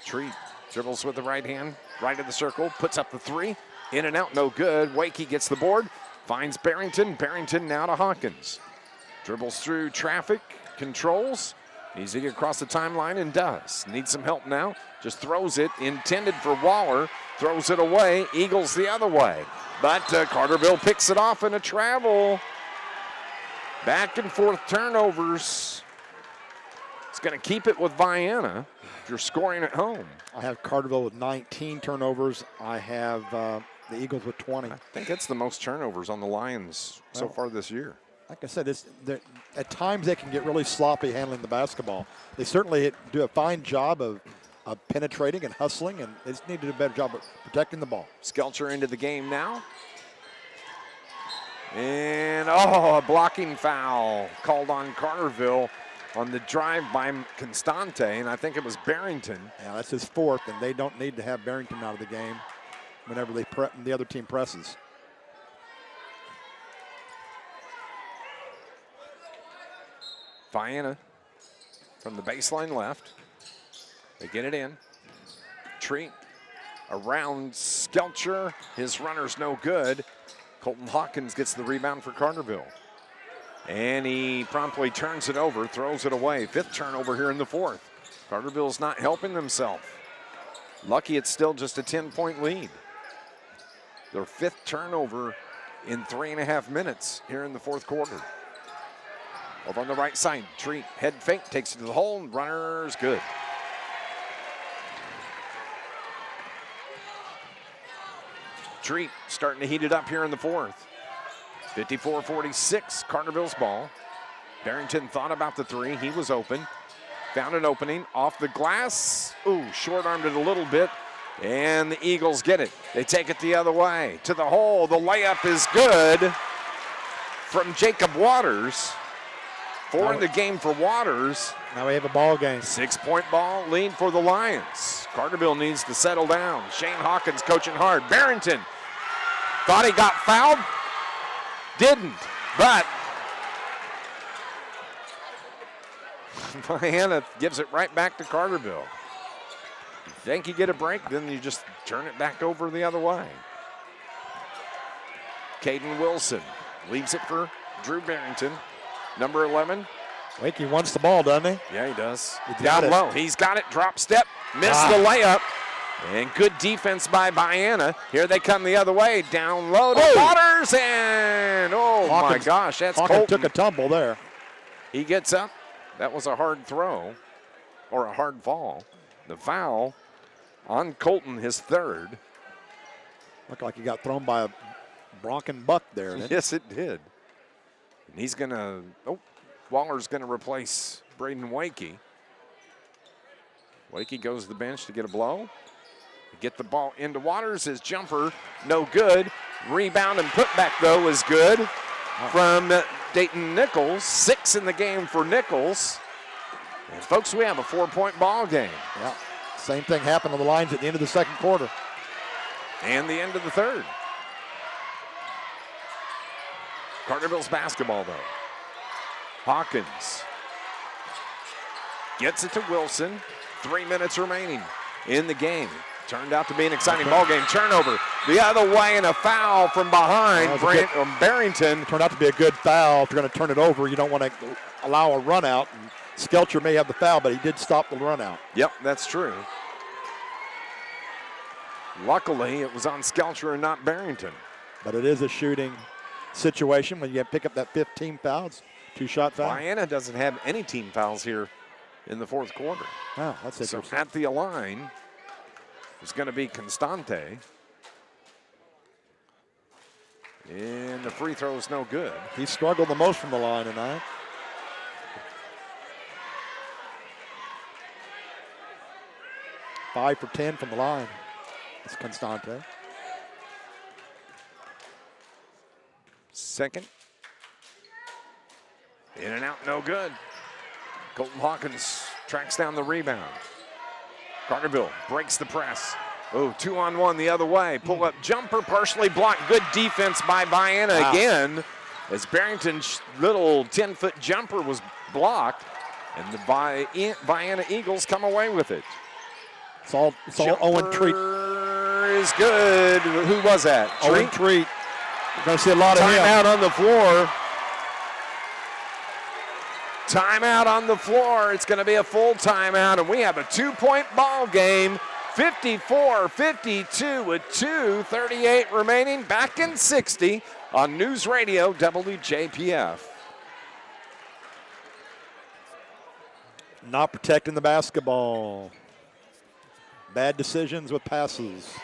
Treat dribbles with the right hand, right of the circle, puts up the 3. In and out, no good. Wakey gets the board, finds Barrington. Barrington now to Hawkins. Dribbles through traffic, controls. Needs to get across the timeline and does. Needs some help now. Just throws it, intended for Waller. Throws it away. Eagles the other way. But Carterville picks it off in a travel. Back and forth turnovers. It's going to keep it with Vienna if you're scoring at home. I have Carterville with 19 turnovers. I have the Eagles with 20. I think that's the most turnovers on the Lions so far this year. Like I said, at times they can get really sloppy handling the basketball. They certainly do a fine job of penetrating and hustling, and they just need to do a better job of protecting the ball. Skelcher into the game now. And, a blocking foul called on Carterville. on the drive by Constante, and I think it was Barrington. Yeah, that's his fourth, and they don't need to have Barrington out of the game whenever the other team presses. Vienna from the baseline left. They get it in. Treat around Skelcher. His runner's no good. Colton Hawkins gets the rebound for Carterville. And he promptly turns it over, throws it away. Fifth turnover here in the fourth. Carterville's not helping themselves. Lucky it's still just a 10-point lead. Their fifth turnover in 3.5 minutes here in the fourth quarter. Over on the right side, Treat, head fake, takes it to the hole, and runner's good. Treat starting to heat it up here in the fourth. 54-46, Carterville's ball. Barrington thought about the three. He was open. Found an opening off the glass. Ooh, short-armed it a little bit. And the Eagles get it. They take it the other way. To the hole. The layup is good from Jacob Waters. 4 in the game for Waters. Now we have a ball game. 6-point ball lead for the Lions. Carterville needs to settle down. Shane Hawkins coaching hard. Barrington thought he got fouled. Didn't, but Vienna gives it right back to Carterville. You think you get a break, then you just turn it back over the other way. Caden Wilson leaves it for Drew Barrington, number 11. Wakey wants the ball, doesn't he? Yeah, he does. He's Down got it. low. He's got it. Drop step. Missed the layup. And good defense by Vienna. Here they come the other way. Down low to Waters. And, Hawkins, my gosh, that's Hawkins Colton. took a tumble there. He gets up. That was a hard throw or a hard fall. The foul on Colton, his third. Looked like he got thrown by a Bronco buck there. Didn't it? Yes, it did. And he's going to, Waller's going to replace Braden Wakey. Wakey goes to the bench to get a blow. Get the ball into Waters. His jumper, no good. Rebound and putback, though, is good from Dayton Nichols. 6 in the game for Nichols. And, folks, we have a 4-point ball game. Yeah. Same thing happened on the Lions at the end of the second quarter. And the end of the third. Carterville's basketball, though. Hawkins gets it to Wilson. 3 minutes remaining in the game. Turned out to be an exciting ball game. Turnover the other way and a foul from behind Barrington. Turned out to be a good foul. If you're going to turn it over, you don't want to allow a run out. And Skelcher may have the foul, but he did stop the run out. Yep, that's true. Luckily, it was on Skelcher and not Barrington. But it is a shooting situation when you pick up that 15 fouls, 2-shot foul. Vienna doesn't have any team fouls here in the fourth quarter. Wow, that's So interesting. at the line is going to be Constante. And the free throw is no good. He struggled the most from the line tonight. Five for 10 from the line. It's Constante. Second. In and out, no good. Colton Hawkins tracks down the rebound. Carterville breaks the press. 2-on-1 the other way. Pull-up jumper, partially blocked. Good defense by Vienna again. As Barrington's little 10-foot jumper was blocked. And the Vienna Eagles come away with it. It's all Owen Treat. Is good. Who was that? Owen Treat. You're going to see a lot of him. Timeout on the floor. Timeout on the floor. It's going to be a full timeout, and we have a 2-point ball game. 54-52 with 2:38 remaining. Back in 60 on News Radio WJPF. Not protecting the basketball. Bad decisions with passes.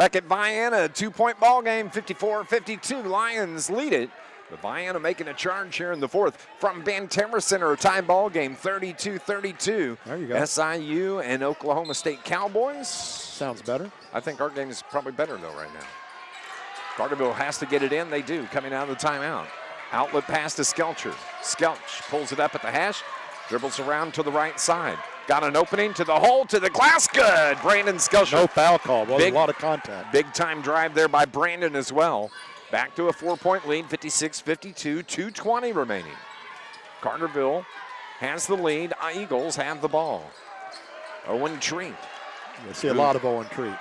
Back at Vienna, a 2-point ball game, 54-52. Lions lead it. But Vienna making a charge here in the fourth from Banterra Center, a tie ball game, 32-32. There you go. SIU and Oklahoma State Cowboys. Sounds better. I think our game is probably better, though, right now. Carterville has to get it in. They do, coming out of the timeout. Outlet pass to Skelcher. Skelch pulls it up at the hash, dribbles around to the right side. Got an opening to the hole, to the glass. Good. Brandon Skelcher. No foul call. Well, a lot of contact. Big time drive there by Brandon as well. Back to a 4-point lead, 56-52, 2:20 remaining. Carterville has the lead. Eagles have the ball. Owen Treat. You'll see a lot of Owen Treat.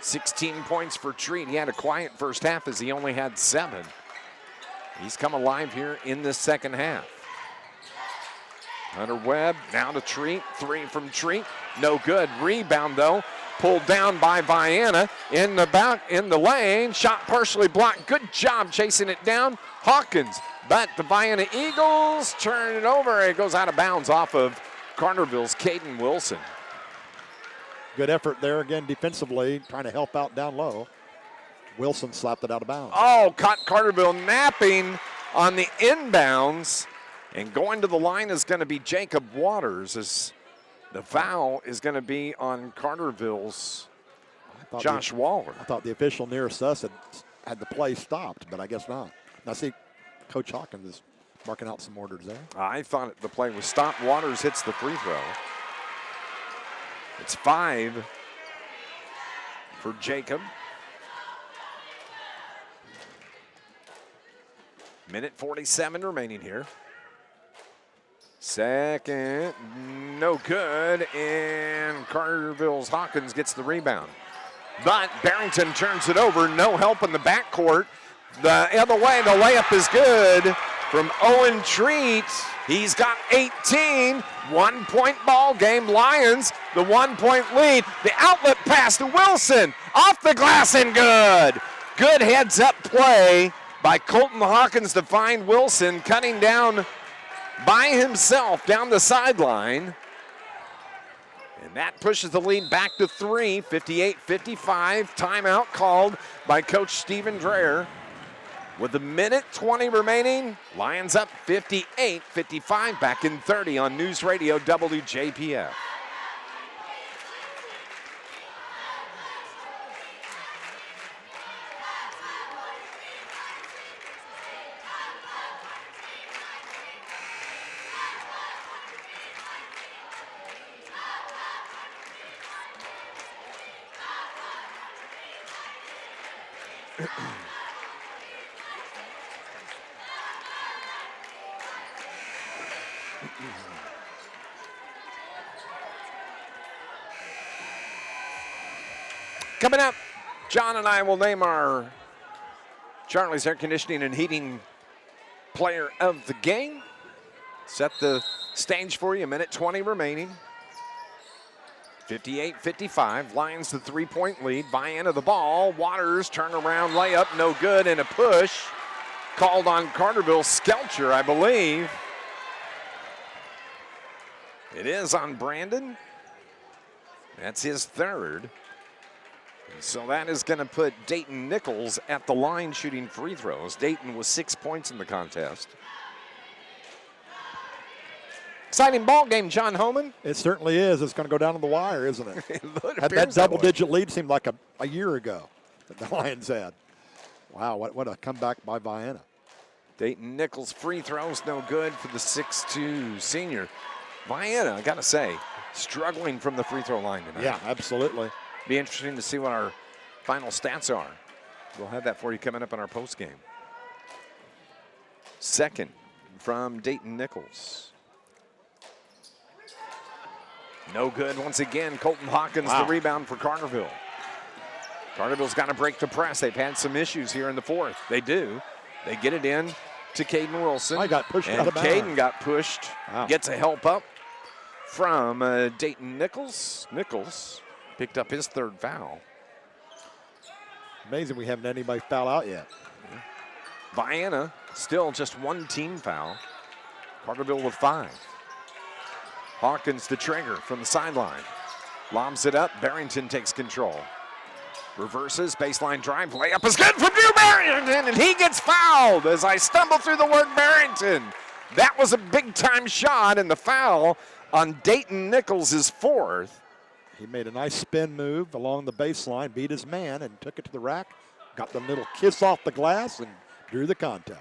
16 points for Treat. He had a quiet first half as he only had 7. He's come alive here in the second half. Hunter Webb now to Treat. 3 from Treat. No good. Rebound though. Pulled down by Vienna in the lane. Shot partially blocked. Good job chasing it down. Hawkins, but the Vienna Eagles turn it over. It goes out of bounds off of Carterville's Caden Wilson. Good effort there again defensively, trying to help out down low. Wilson slapped it out of bounds. Oh, caught Carterville napping on the inbounds. And going to the line is going to be Jacob Waters, as the foul is going to be on Carterville's Josh Waller. I thought the official nearest us had the play stopped, but I guess not. Now see, Coach Hawkins is marking out some orders there. I thought the play was stopped. Waters hits the free throw. It's 5 for Jacob. Minute 47 remaining here. Second, no good, and Carterville's Hawkins gets the rebound. But Barrington turns it over, no help in the backcourt. The other way, the layup is good from Owen Treat. He's got 18, 1-point ball game. Lions, the 1-point lead. The outlet pass to Wilson, off the glass and good. Good heads-up play by Colton Hawkins to find Wilson, cutting down by himself down the sideline. And that pushes the lead back to 3, 58-55. Timeout called by Coach Stephen Dreher. With a minute 20 remaining, Lions up 58-55, back in 30 on News Radio WJPF. Coming up, John and I will name our Charlie's Air Conditioning and Heating Player of the Game. Set the stage for you, a minute 20 remaining. 58-55, Lions the 3-point lead. Vienna the ball, Waters turnaround layup, no good, and a push. Called on Carterville Skelcher, I believe. It is on Brandon. That's his third. So that is going to put Dayton Nichols at the line shooting free throws. Dayton was 6 points in the contest. Exciting ball game, John Homan. It certainly is. It's going to go down to the wire, isn't it? That double-digit lead seemed like a year ago that the Lions had. Wow, what a comeback by Vienna. Dayton Nichols free throws, no good for the 6'2 senior. Vienna, I got to say, struggling from the free throw line tonight. Yeah, absolutely. Be interesting to see what our final stats are. We'll have that for you coming up in our postgame. Second from Dayton Nichols. No good once again. Colton Hawkins, the rebound for Carterville. Carterville's got to break the press. They've had some issues here in the fourth. They do. They get it in to Caden Wilson. I got pushed out of bounds. Caden got pushed. Gets a help up from Dayton Nichols. Nichols picked up his third foul. Amazing we haven't had anybody foul out yet. Vienna still just one team foul. Carterville with 5. Hawkins the trigger from the sideline. Lobs it up. Barrington takes control. Reverses, baseline drive, layup is good for Drew Barrington, and he gets fouled as I stumble through the word Barrington. That was a big-time shot, and the foul on Dayton Nichols is 4th. He made a nice spin move along the baseline, beat his man, and took it to the rack, got the little kiss off the glass, and drew the contact.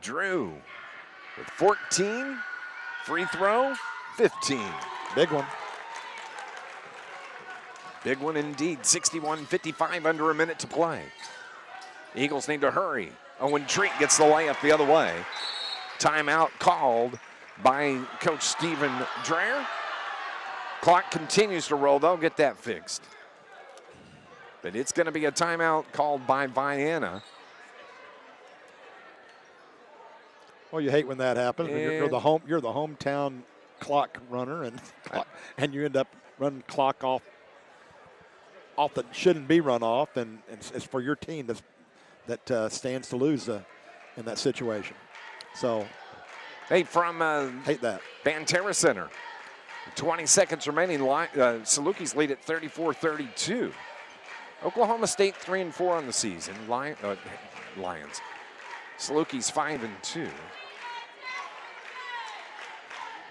Drew with 14, free throw, 15. Big one. Big one indeed, 61-55, under a minute to play. Eagles need to hurry. Owen Treat gets the layup the other way. Timeout called by Coach Stephen Dreher. Clock continues to roll. They'll get that fixed. But it's going to be a timeout called by Vienna. Well, you hate when that happens. When you're the hometown clock runner, and you end up running clock off that shouldn't be run off, and it's for your team that stands to lose in that situation. So, hey, from hate that. Banterra Center, 20 seconds remaining. Salukis lead at 34-32. Oklahoma State 3-4 on the season. Lions. Salukis 5-2.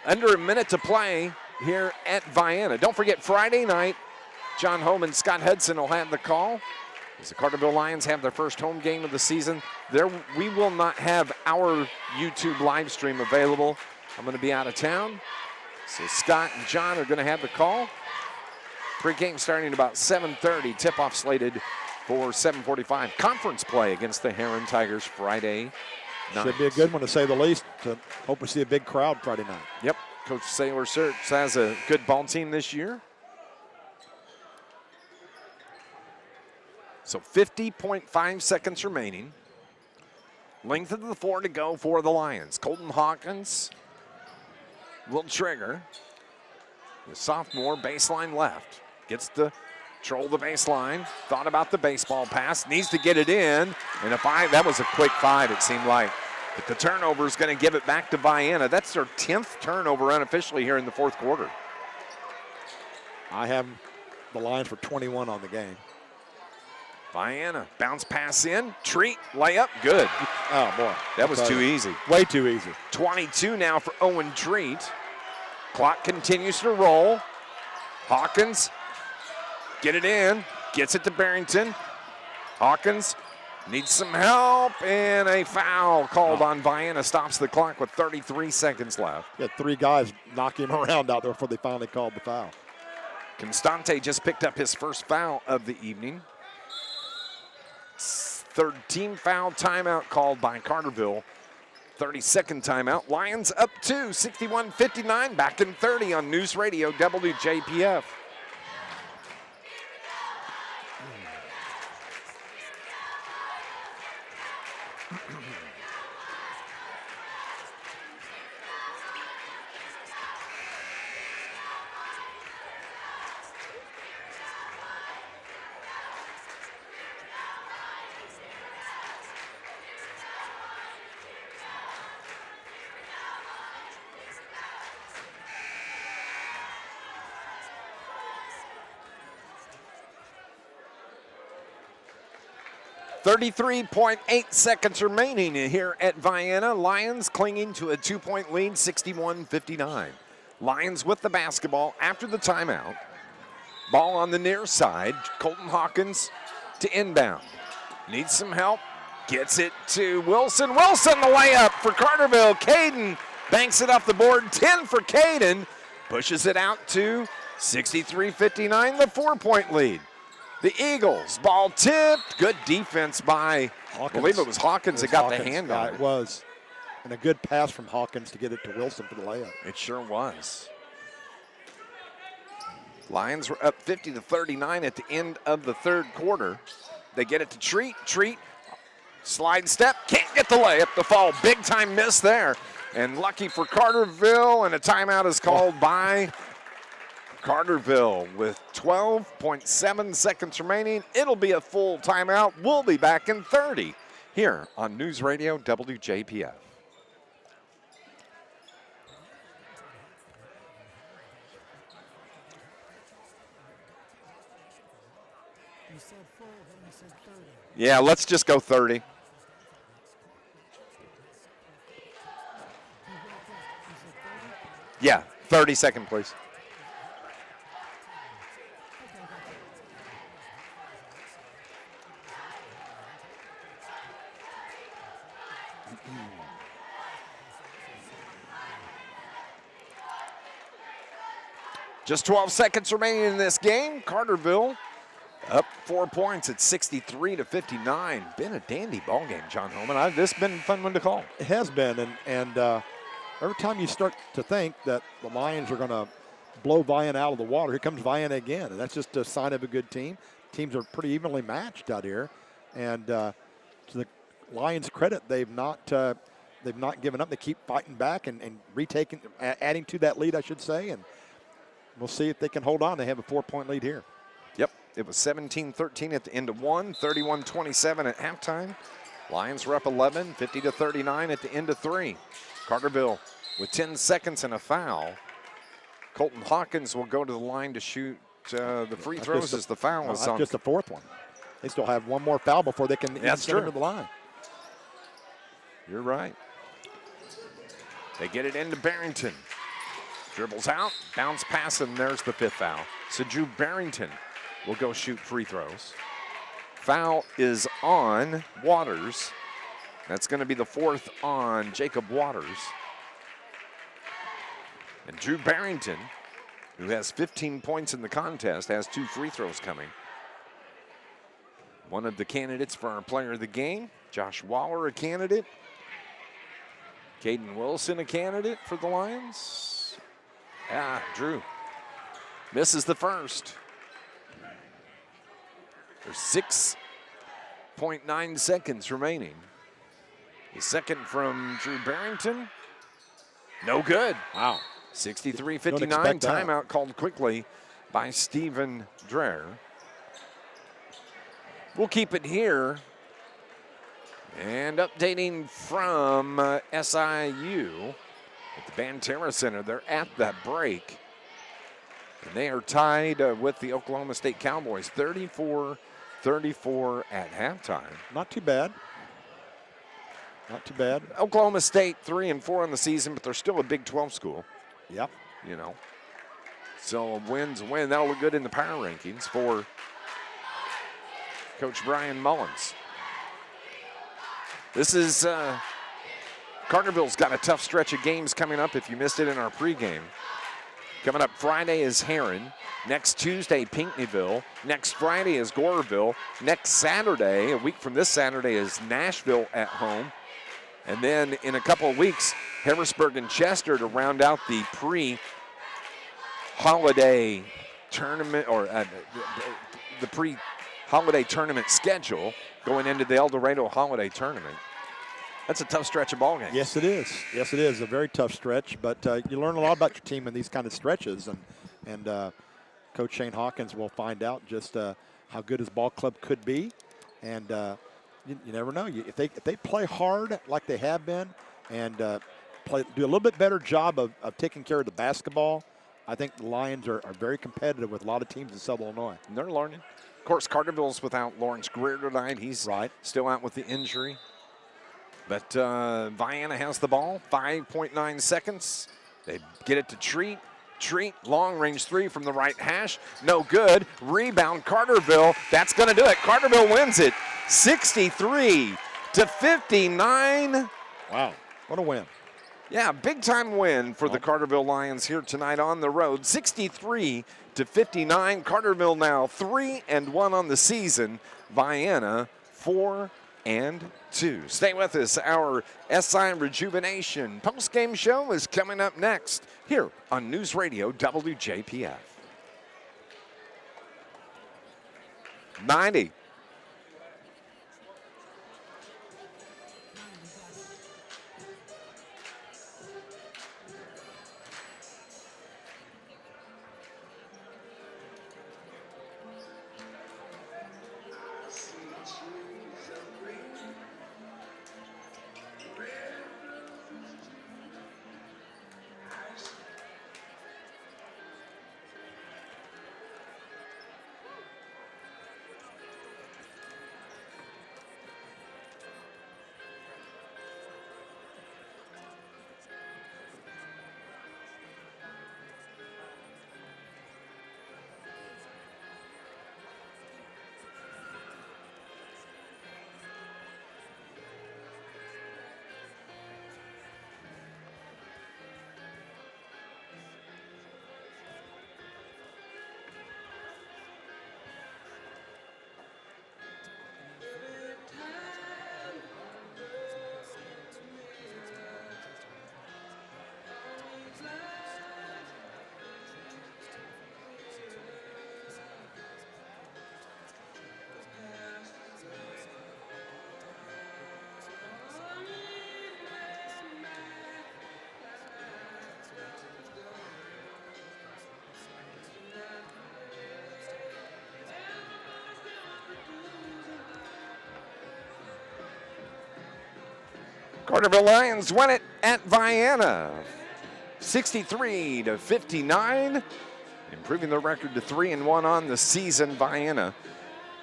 Under a minute to play here at Vienna. Don't forget, Friday night, John Homan, Scott Hudson will have the call. As the Carterville Lions have their first home game of the season, we will not have our YouTube live stream available. I'm going to be out of town. So Scott and John are going to have the call. Pregame starting at about 7:30. Tip-off slated for 7:45. Conference play against the Heron Tigers Friday night. Should be a good one, to say the least. Hope we see a big crowd Friday night. Yep. Coach Saylor Search has a good ball team this year. So 50.5 seconds remaining. Length of the floor to go for the Lions. Colton Hawkins will trigger. The sophomore, baseline left. Gets to control the baseline. Thought about the baseball pass. Needs to get it in. And that was a quick 5, it seemed like. But the turnover is going to give it back to Vienna. That's their 10th turnover unofficially here in the fourth quarter. I have the Lions for 21 on the game. Vienna, bounce pass in, Treat, layup, good. Oh, boy. That was too easy. Way too easy. 22 now for Owen Treat. Clock continues to roll. Hawkins, get it in, gets it to Barrington. Hawkins needs some help, and a foul called on Vienna. Stops the clock with 33 seconds left. He had 3 guys knock him around out there before they finally called the foul. Constante just picked up his first foul of the evening. Third team foul, timeout called by Carterville. 32nd timeout. Lions up 2, 61-59, back in 30 on News Radio WJPF. .8 seconds remaining here at Vienna. Lions clinging to a 2-point lead, 61-59. Lions with the basketball after the timeout. Ball on the near side. Colton Hawkins to inbound. Needs some help. Gets it to Wilson. Wilson, the layup for Carterville. Caden banks it off the board. 10 for Caden. Pushes it out to 63-59, the 4-point lead. The Eagles, ball tipped. Good defense by, Hawkins. I believe it was Hawkins that got the hand on it. It was. And a good pass from Hawkins to get it to Wilson for the layup. It sure was. Lions were up 50-39 at the end of the third quarter. They get it to Treat. Treat, slide step, can't get the layup. The fall, big time miss there. And lucky for Carterville, and a timeout is called by Carterville with 12.7 seconds remaining. It'll be a full timeout. We'll be back in 30 here on News Radio WJPF. You said Yeah, let's just go 30. Yeah, 30-second, please. Just 12 seconds remaining in this game. Carterville up 4 points at 63-59. Been a dandy ball game, John Homan. This has been a fun one to call. It has been, and every time you start to think that the Lions are going to blow Vienna out of the water, here comes Vienna again, and that's just a sign of a good team. Teams are pretty evenly matched out here, and to the Lions' credit, they've not given up. They keep fighting back and retaking, adding to that lead, I should say, and we'll see if they can hold on. They have a 4-point lead here. Yep, it was 17-13 at the end of one, 31-27 at halftime. Lions were up 11, 50-39 at the end of three. Carterville with 10 seconds and a foul. Colton Hawkins will go to the line to shoot the free throws as the foul is on. Just the fourth one. They still have one more foul before they can That's send true. him to the line. You're right. They get it into Barrington. Dribbles out, bounce pass, and there's the fifth foul. So Drew Barrington will go shoot free throws. Foul is on Waters. That's going to be the fourth on Jacob Waters. And Drew Barrington, who has 15 points in the contest, has 2 free throws coming. One of the candidates for our player of the game, Josh Waller, a candidate. Caden Wilson, a candidate for the Lions. Drew misses the first. There's 6.9 seconds remaining. The second from Drew Barrington, no good. Wow. 63-59, timeout called quickly by Stephen Dreher. We'll keep it here. And updating from SIU at the Banterra Center. They're at that break. And they are tied with the Oklahoma State Cowboys, 34-34 at halftime. Not too bad. Not too bad. Oklahoma State 3-4 on the season, but they're still a Big 12 school. Yep. You know. So a win's a win. That'll look good in the power rankings for Coach Brian Mullins. This is Carterville's got a tough stretch of games coming up if you missed it in our pregame. Coming up Friday is Heron. Next Tuesday, Pinckneyville. Next Friday is Goreville. Next Saturday, a week from this Saturday, is Nashville at home. And then in a couple of weeks, Harrisburg and Chester to round out the pre-holiday tournament, or the pre-holiday tournament schedule going into the El Dorado holiday tournament. That's a tough stretch of ball games. Yes, it is. Yes, it is. A very tough stretch, but you learn a lot about your team in these kind of stretches, and Coach Shane Hawkins will find out just how good his ball club could be, and you never know. If they play hard like they have been, and do a little bit better job of taking care of the basketball, I think the Lions are very competitive with a lot of teams in Southern Illinois. And they're learning. Of course, Carterville's without Lawrence Greer tonight. He's still out with the injury. But Vienna has the ball, 5.9 seconds. They get it to Treat. Treat, long range three from the right hash. No good. Rebound, Carterville. That's going to do it. Carterville wins it, 63-59. Wow, what a win. Yeah, big time win for the Carterville Lions here tonight on the road, 63-59. Carterville now 3-1 on the season. Vienna 4-2. Stay with us. Our SI Rejuvenation postgame show is coming up next here on News Radio WJPF. 90. Carterville Lions win it at Vienna, 63-59, improving their record to 3-1 on the season. Vienna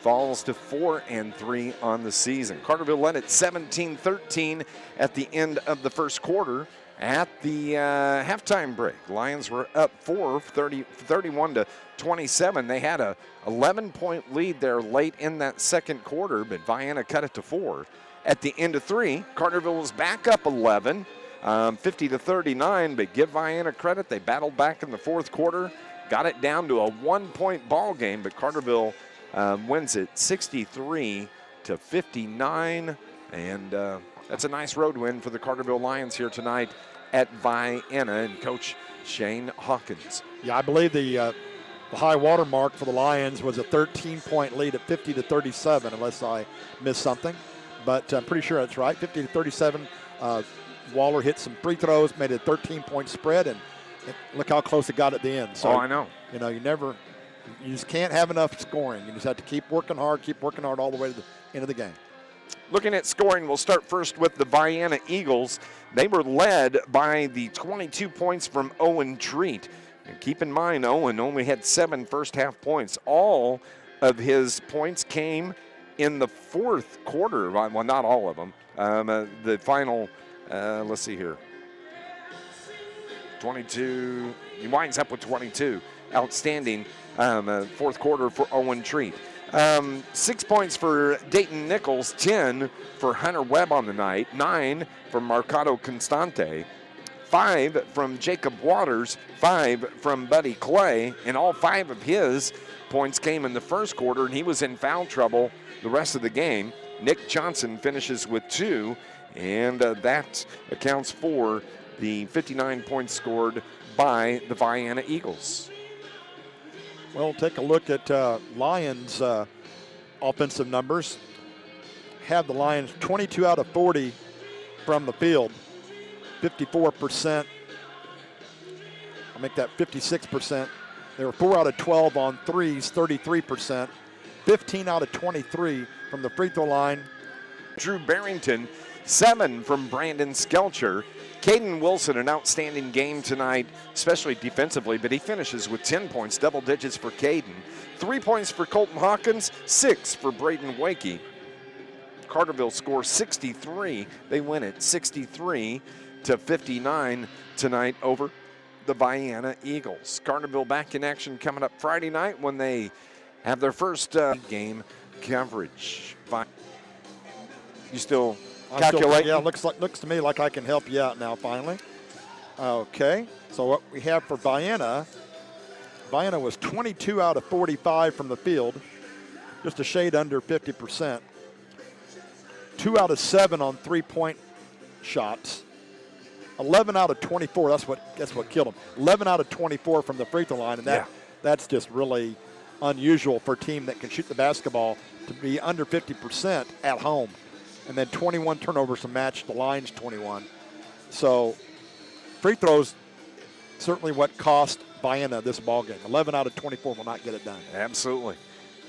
falls to 4-3 on the season. Carterville led at 17-13 at the end of the first quarter. At the halftime break, Lions were up 31-27. They had a 11-point lead there late in that second quarter, but Vienna cut it to 4. At the end of 3, Carterville was back up 11, 50-39, but give Vienna credit. They battled back in the fourth quarter, got it down to a 1-point ball game, but Carterville wins it 63-59, and that's a nice road win for the Carterville Lions here tonight at Vienna and Coach Shane Hawkins. Yeah, I believe the high water mark for the Lions was a 13-point lead at 50-37, unless I missed something. But I'm pretty sure that's right. 50-37. Waller hit some free throws, made it a 13-point spread, and look how close it got at the end. So, I know. You know, you just can't have enough scoring. You just have to keep working hard all the way to the end of the game. Looking at scoring, we'll start first with the Vienna Eagles. They were led by the 22 points from Owen Treat. And keep in mind, Owen only had 7 first-half points. All of his points came in the fourth quarter. Well, not all of them. The final, let's see here. 22, he winds up with 22. Outstanding fourth quarter for Owen Treat. 6 points for Dayton Nichols, 10 for Hunter Webb on the night, 9 from Marcado Constante, 5 from Jacob Waters, 5 from Buddy Clay, and all 5 of his points came in the first quarter, and he was in foul trouble the rest of the game. Nick Johnson finishes with 2, and that accounts for the 59 points scored by the Vienna Eagles. Well, take a look at Lions' offensive numbers. Have the Lions 22 out of 40 from the field, 54%. I'll make that 56%. They were 4 out of 12 on threes, 33%. 15 out of 23 from the free throw line. Drew Barrington, 7 from Brandon Skelcher. Caden Wilson, an outstanding game tonight, especially defensively, but he finishes with 10 points, double digits for Caden. 3 points for Colton Hawkins, 6 for Braden Wakey. Carterville scores 63. They win it 63-59 tonight over the Vienna Eagles. Carterville back in action coming up Friday night when they have their first game coverage. You still calculate? Yeah, looks to me like I can help you out now finally. Okay, so what we have for Vienna was 22 out of 45 from the field, just a shade under 50%. 2 out of 7 on three-point shots. 11 out of 24. That's what killed them. 11 out of 24 from the free throw line, and that's just really unusual for a team that can shoot the basketball to be under 50% at home. And then 21 turnovers to match the Lions' 21. So free throws certainly what cost Vienna this ball game. 11 out of 24 will not get it done. Absolutely.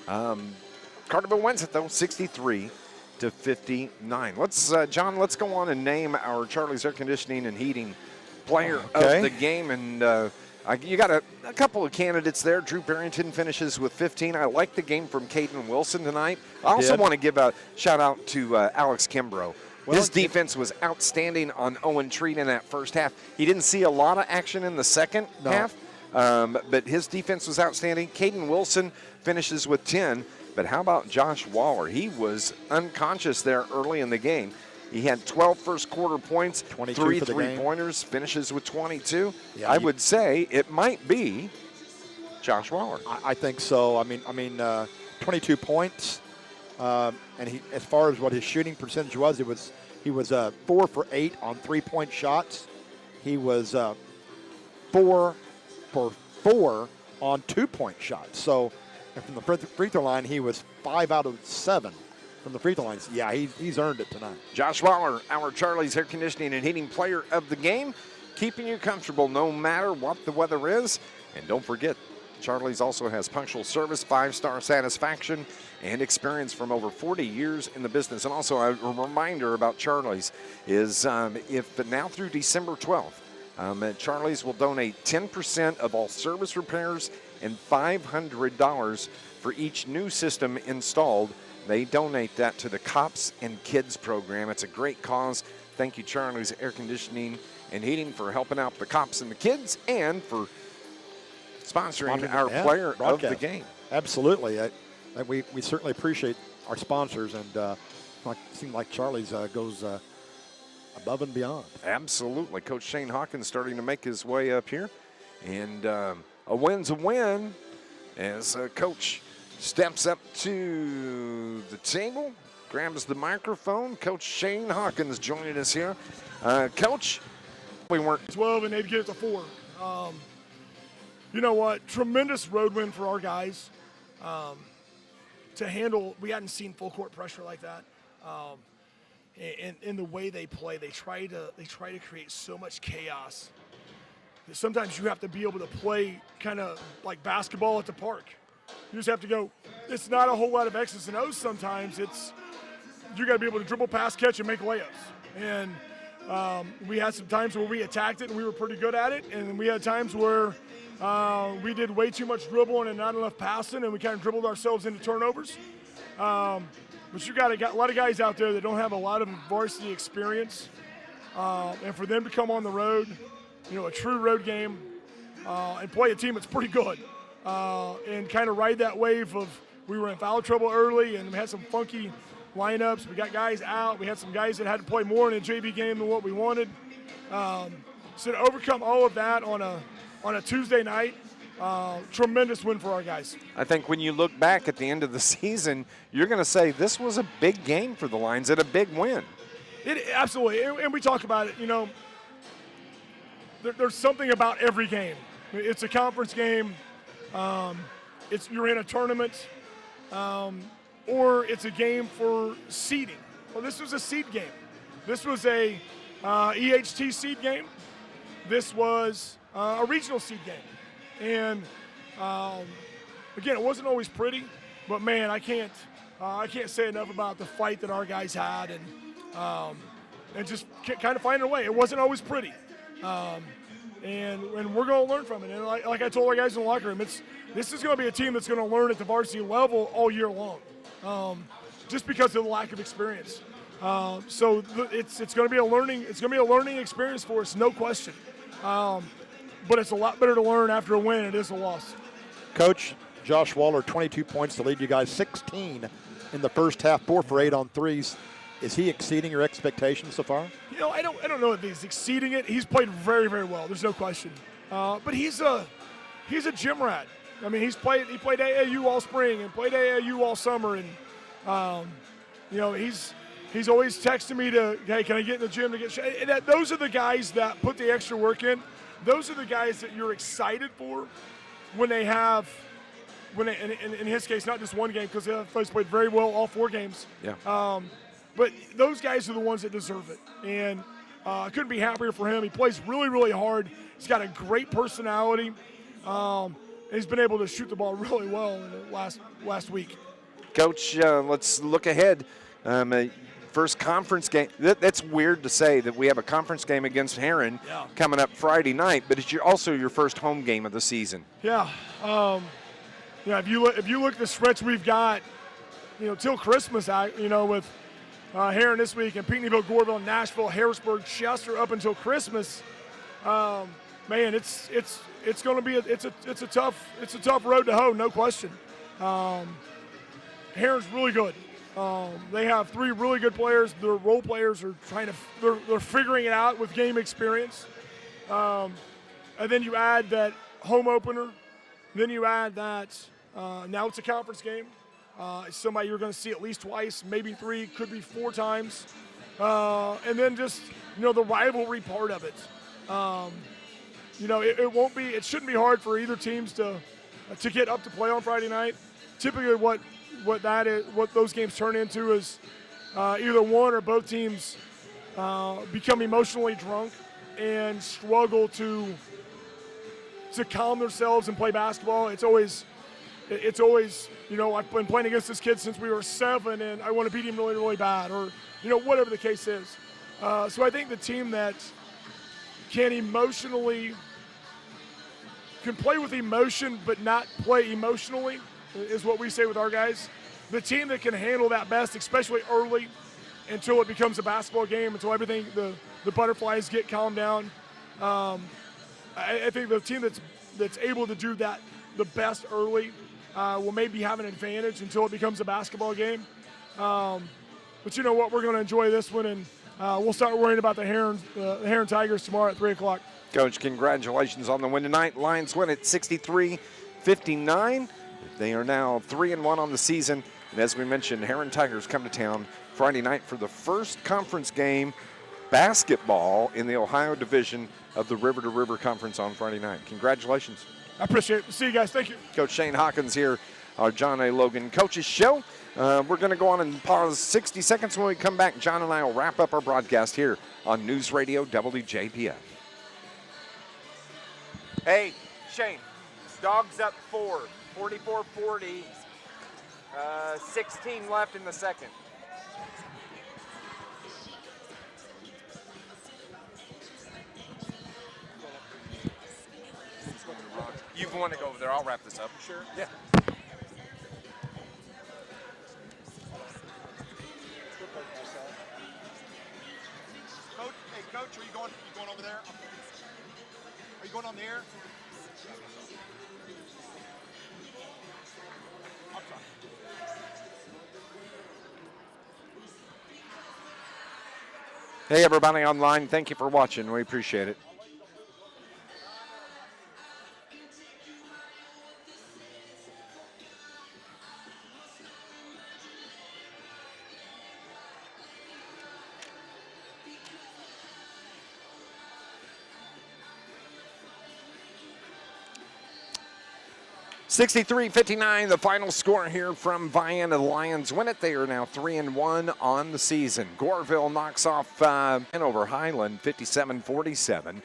Carterville wins it though, 63-59. John, let's go on and name our Charlie's Air Conditioning and Heating player of the game. And you got a couple of candidates there. Drew Barrington finishes with 15. I like the game from Caden Wilson tonight. I also want to give a shout out to Alex Kimbrough. His defense was outstanding on Owen Treat in that first half. He didn't see a lot of action in the second half, but his defense was outstanding. Caden Wilson finishes with 10. But how about Josh Waller? He was unconscious there early in the game. He had 12 first quarter points, 3 three-pointers, finishes with 22. Yeah, I would say it might be Josh Waller. I think so. I mean, 22 points, and he, as far as what his shooting percentage was, he was 4 for 8 on three-point shots. He was 4 for 4 on two-point shots. So, and from the free throw line, he was 5 out of 7. From the free throw lines. Yeah, he's earned it tonight. Josh Waller, our Charlie's Air Conditioning and Heating player of the game, keeping you comfortable no matter what the weather is. And don't forget, Charlie's also has punctual service, 5-star satisfaction, and experience from over 40 years in the business. And also a reminder about Charlie's is if now through December 12th, Charlie's will donate 10% of all service repairs and $500 for each new system installed. They donate that to the Cops and Kids program. It's a great cause. Thank you, Charlie's Air Conditioning and Heating, for helping out the cops and the kids and for sponsoring our player broadcast of the game. Absolutely. We certainly appreciate our sponsors, and it seems like Charlie's goes above and beyond. Absolutely. Coach Shane Hawkins starting to make his way up here. And a win's a win as Coach steps up to the table, grabs the microphone. Coach Shane Hawkins joining us here. Coach, we weren't 12 and they'd get it to 4. You know what? Tremendous road win for our guys to handle. We hadn't seen full court pressure like that. And in the way they play, they try to create so much chaos that sometimes you have to be able to play kind of like basketball at the park. You just have to go. It's not a whole lot of X's and O's sometimes. You got to be able to dribble, pass, catch, and make layups. And we had some times where we attacked it and we were pretty good at it, and we had times where we did way too much dribbling and not enough passing, and we kind of dribbled ourselves into turnovers. But you got a lot of guys out there that don't have a lot of varsity experience, and for them to come on the road, a true road game, and play a team that's pretty good, and kind of ride that wave of we were in foul trouble early and we had some funky lineups. We got guys out. We had some guys that had to play more in a JV game than what we wanted. So to overcome all of that on a Tuesday night, tremendous win for our guys. I think when you look back at the end of the season, you're going to say this was a big game for the Lions and a big win. Absolutely, and we talk about it. There's something about every game. It's a conference game. You're in a tournament. Or it's a game for seeding. Well, this was a seed game. This was a EHT seed game. This was a regional seed game. And again, it wasn't always pretty, but man, I can't say enough about the fight that our guys had and just kind of finding a way. It wasn't always pretty. And we're going to learn from it. And like I told our guys in the locker room, this is going to be a team that's going to learn at the varsity level all year long. Just because of the lack of experience. So it's going to be a learning experience for us, no question. But it's a lot better to learn after a win than it is a loss. Coach, Josh Waller, 22 points to lead you guys, 16 in the first half, 4 for 8 on threes. Is he exceeding your expectations so far? I don't know if he's exceeding it. He's played very, very well. There's no question. But he's a gym rat. I mean, he played AAU all spring and played AAU all summer, and he's always texting me hey, can I get in the gym to get? Those are the guys that put the extra work in. Those are the guys that you're excited for when they have, in his case, not just one game, because he's played very well all 4 games. Yeah. But those guys are the ones that deserve it, and I couldn't be happier for him. He plays really, really hard. He's got a great personality. He's been able to shoot the ball really well in the last week. Coach, let's look ahead. First conference game. That's weird to say that we have a conference game against Heron coming up Friday night, but it's also your first home game of the season. Yeah. If you look at the stretch we've got, till Christmas, with Heron this week and Pinckneyville, Goreville, Nashville, Harrisburg, Chester up until Christmas. Man, it's going to be it's a tough road to hoe, no question. Heron's really good. They have 3 really good players. Their role players are they're figuring it out with game experience. And then you add that home opener. Then you add that now it's a conference game. It's somebody you're going to see at least twice, maybe 3, could be 4 times. And then just the rivalry part of it. It shouldn't be hard for either teams to get up to play on Friday night. Typically what those games turn into is either one or both teams become emotionally drunk and struggle to to calm themselves and play basketball. It's always, you know, I've been playing against this kid since we were 7, and I want to beat him really, really bad, or, you know, whatever the case is. So I think the team that can play with emotion but not play emotionally is what we say with our guys. The team that can handle that best, especially early, until it becomes a basketball game, until everything, the butterflies get calmed down. I think the team that's able to do that the best early will maybe have an advantage until it becomes a basketball game. But you know what? We're going to enjoy this one, and we'll start worrying about the Heron Tigers tomorrow at 3 o'clock. Coach, congratulations on the win tonight. Lions win at 63-59. They are now 3-1 on the season. And as we mentioned, Heron Tigers come to town Friday night for the first conference game basketball in the Ohio division of the River to River Conference on Friday night. Congratulations. I appreciate it. See you guys. Thank you. Coach Shane Hawkins here, our John A. Logan Coaches Show. We're going to go on and pause 60 seconds. When we come back, John and I will wrap up our broadcast here on News Radio WJPF. Hey, Shane, Dogs up 4, 44-40, 16 left in the second. You want to go over there? I'll wrap this up. Sure. Yeah. Coach, are you going over there? Are you going on the air? Hey, everybody online, thank you for watching. We appreciate it. (63-59) the final score here from Vienna. The Lions win it. They are now 3-1 on the season. Goreville knocks off over Highland 57-47.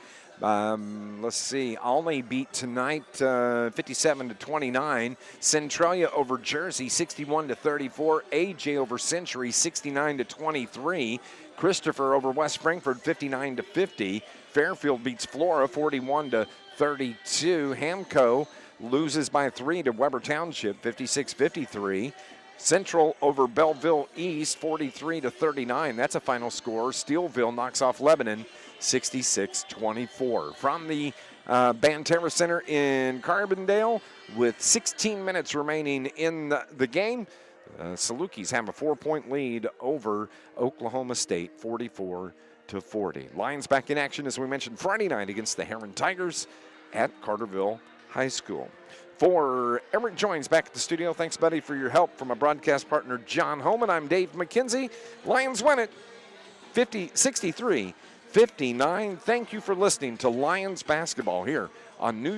Let's see. Olney beat tonight 57-29. Centralia over Jersey 61-34. AJ over Century 69-23. Christopher over West Springford 59-50. Fairfield beats Flora 41-32. Hamco loses by 3 to Weber Township, 56-53. Central over Belleville East, 43-39. That's a final score. Steelville knocks off Lebanon, 66-24. From the Banterra Center in Carbondale, with 16 minutes remaining in the game, Salukis have a 4-point lead over Oklahoma State, 44-40. Lions back in action, as we mentioned, Friday night against the Heron Tigers at Carterville High School. For Eric Joins back at the studio, thanks, buddy, for your help. From a broadcast partner, John Homan, I'm Dave McKenzie. Lions win it 63-59. Thank you for listening to Lions basketball here on News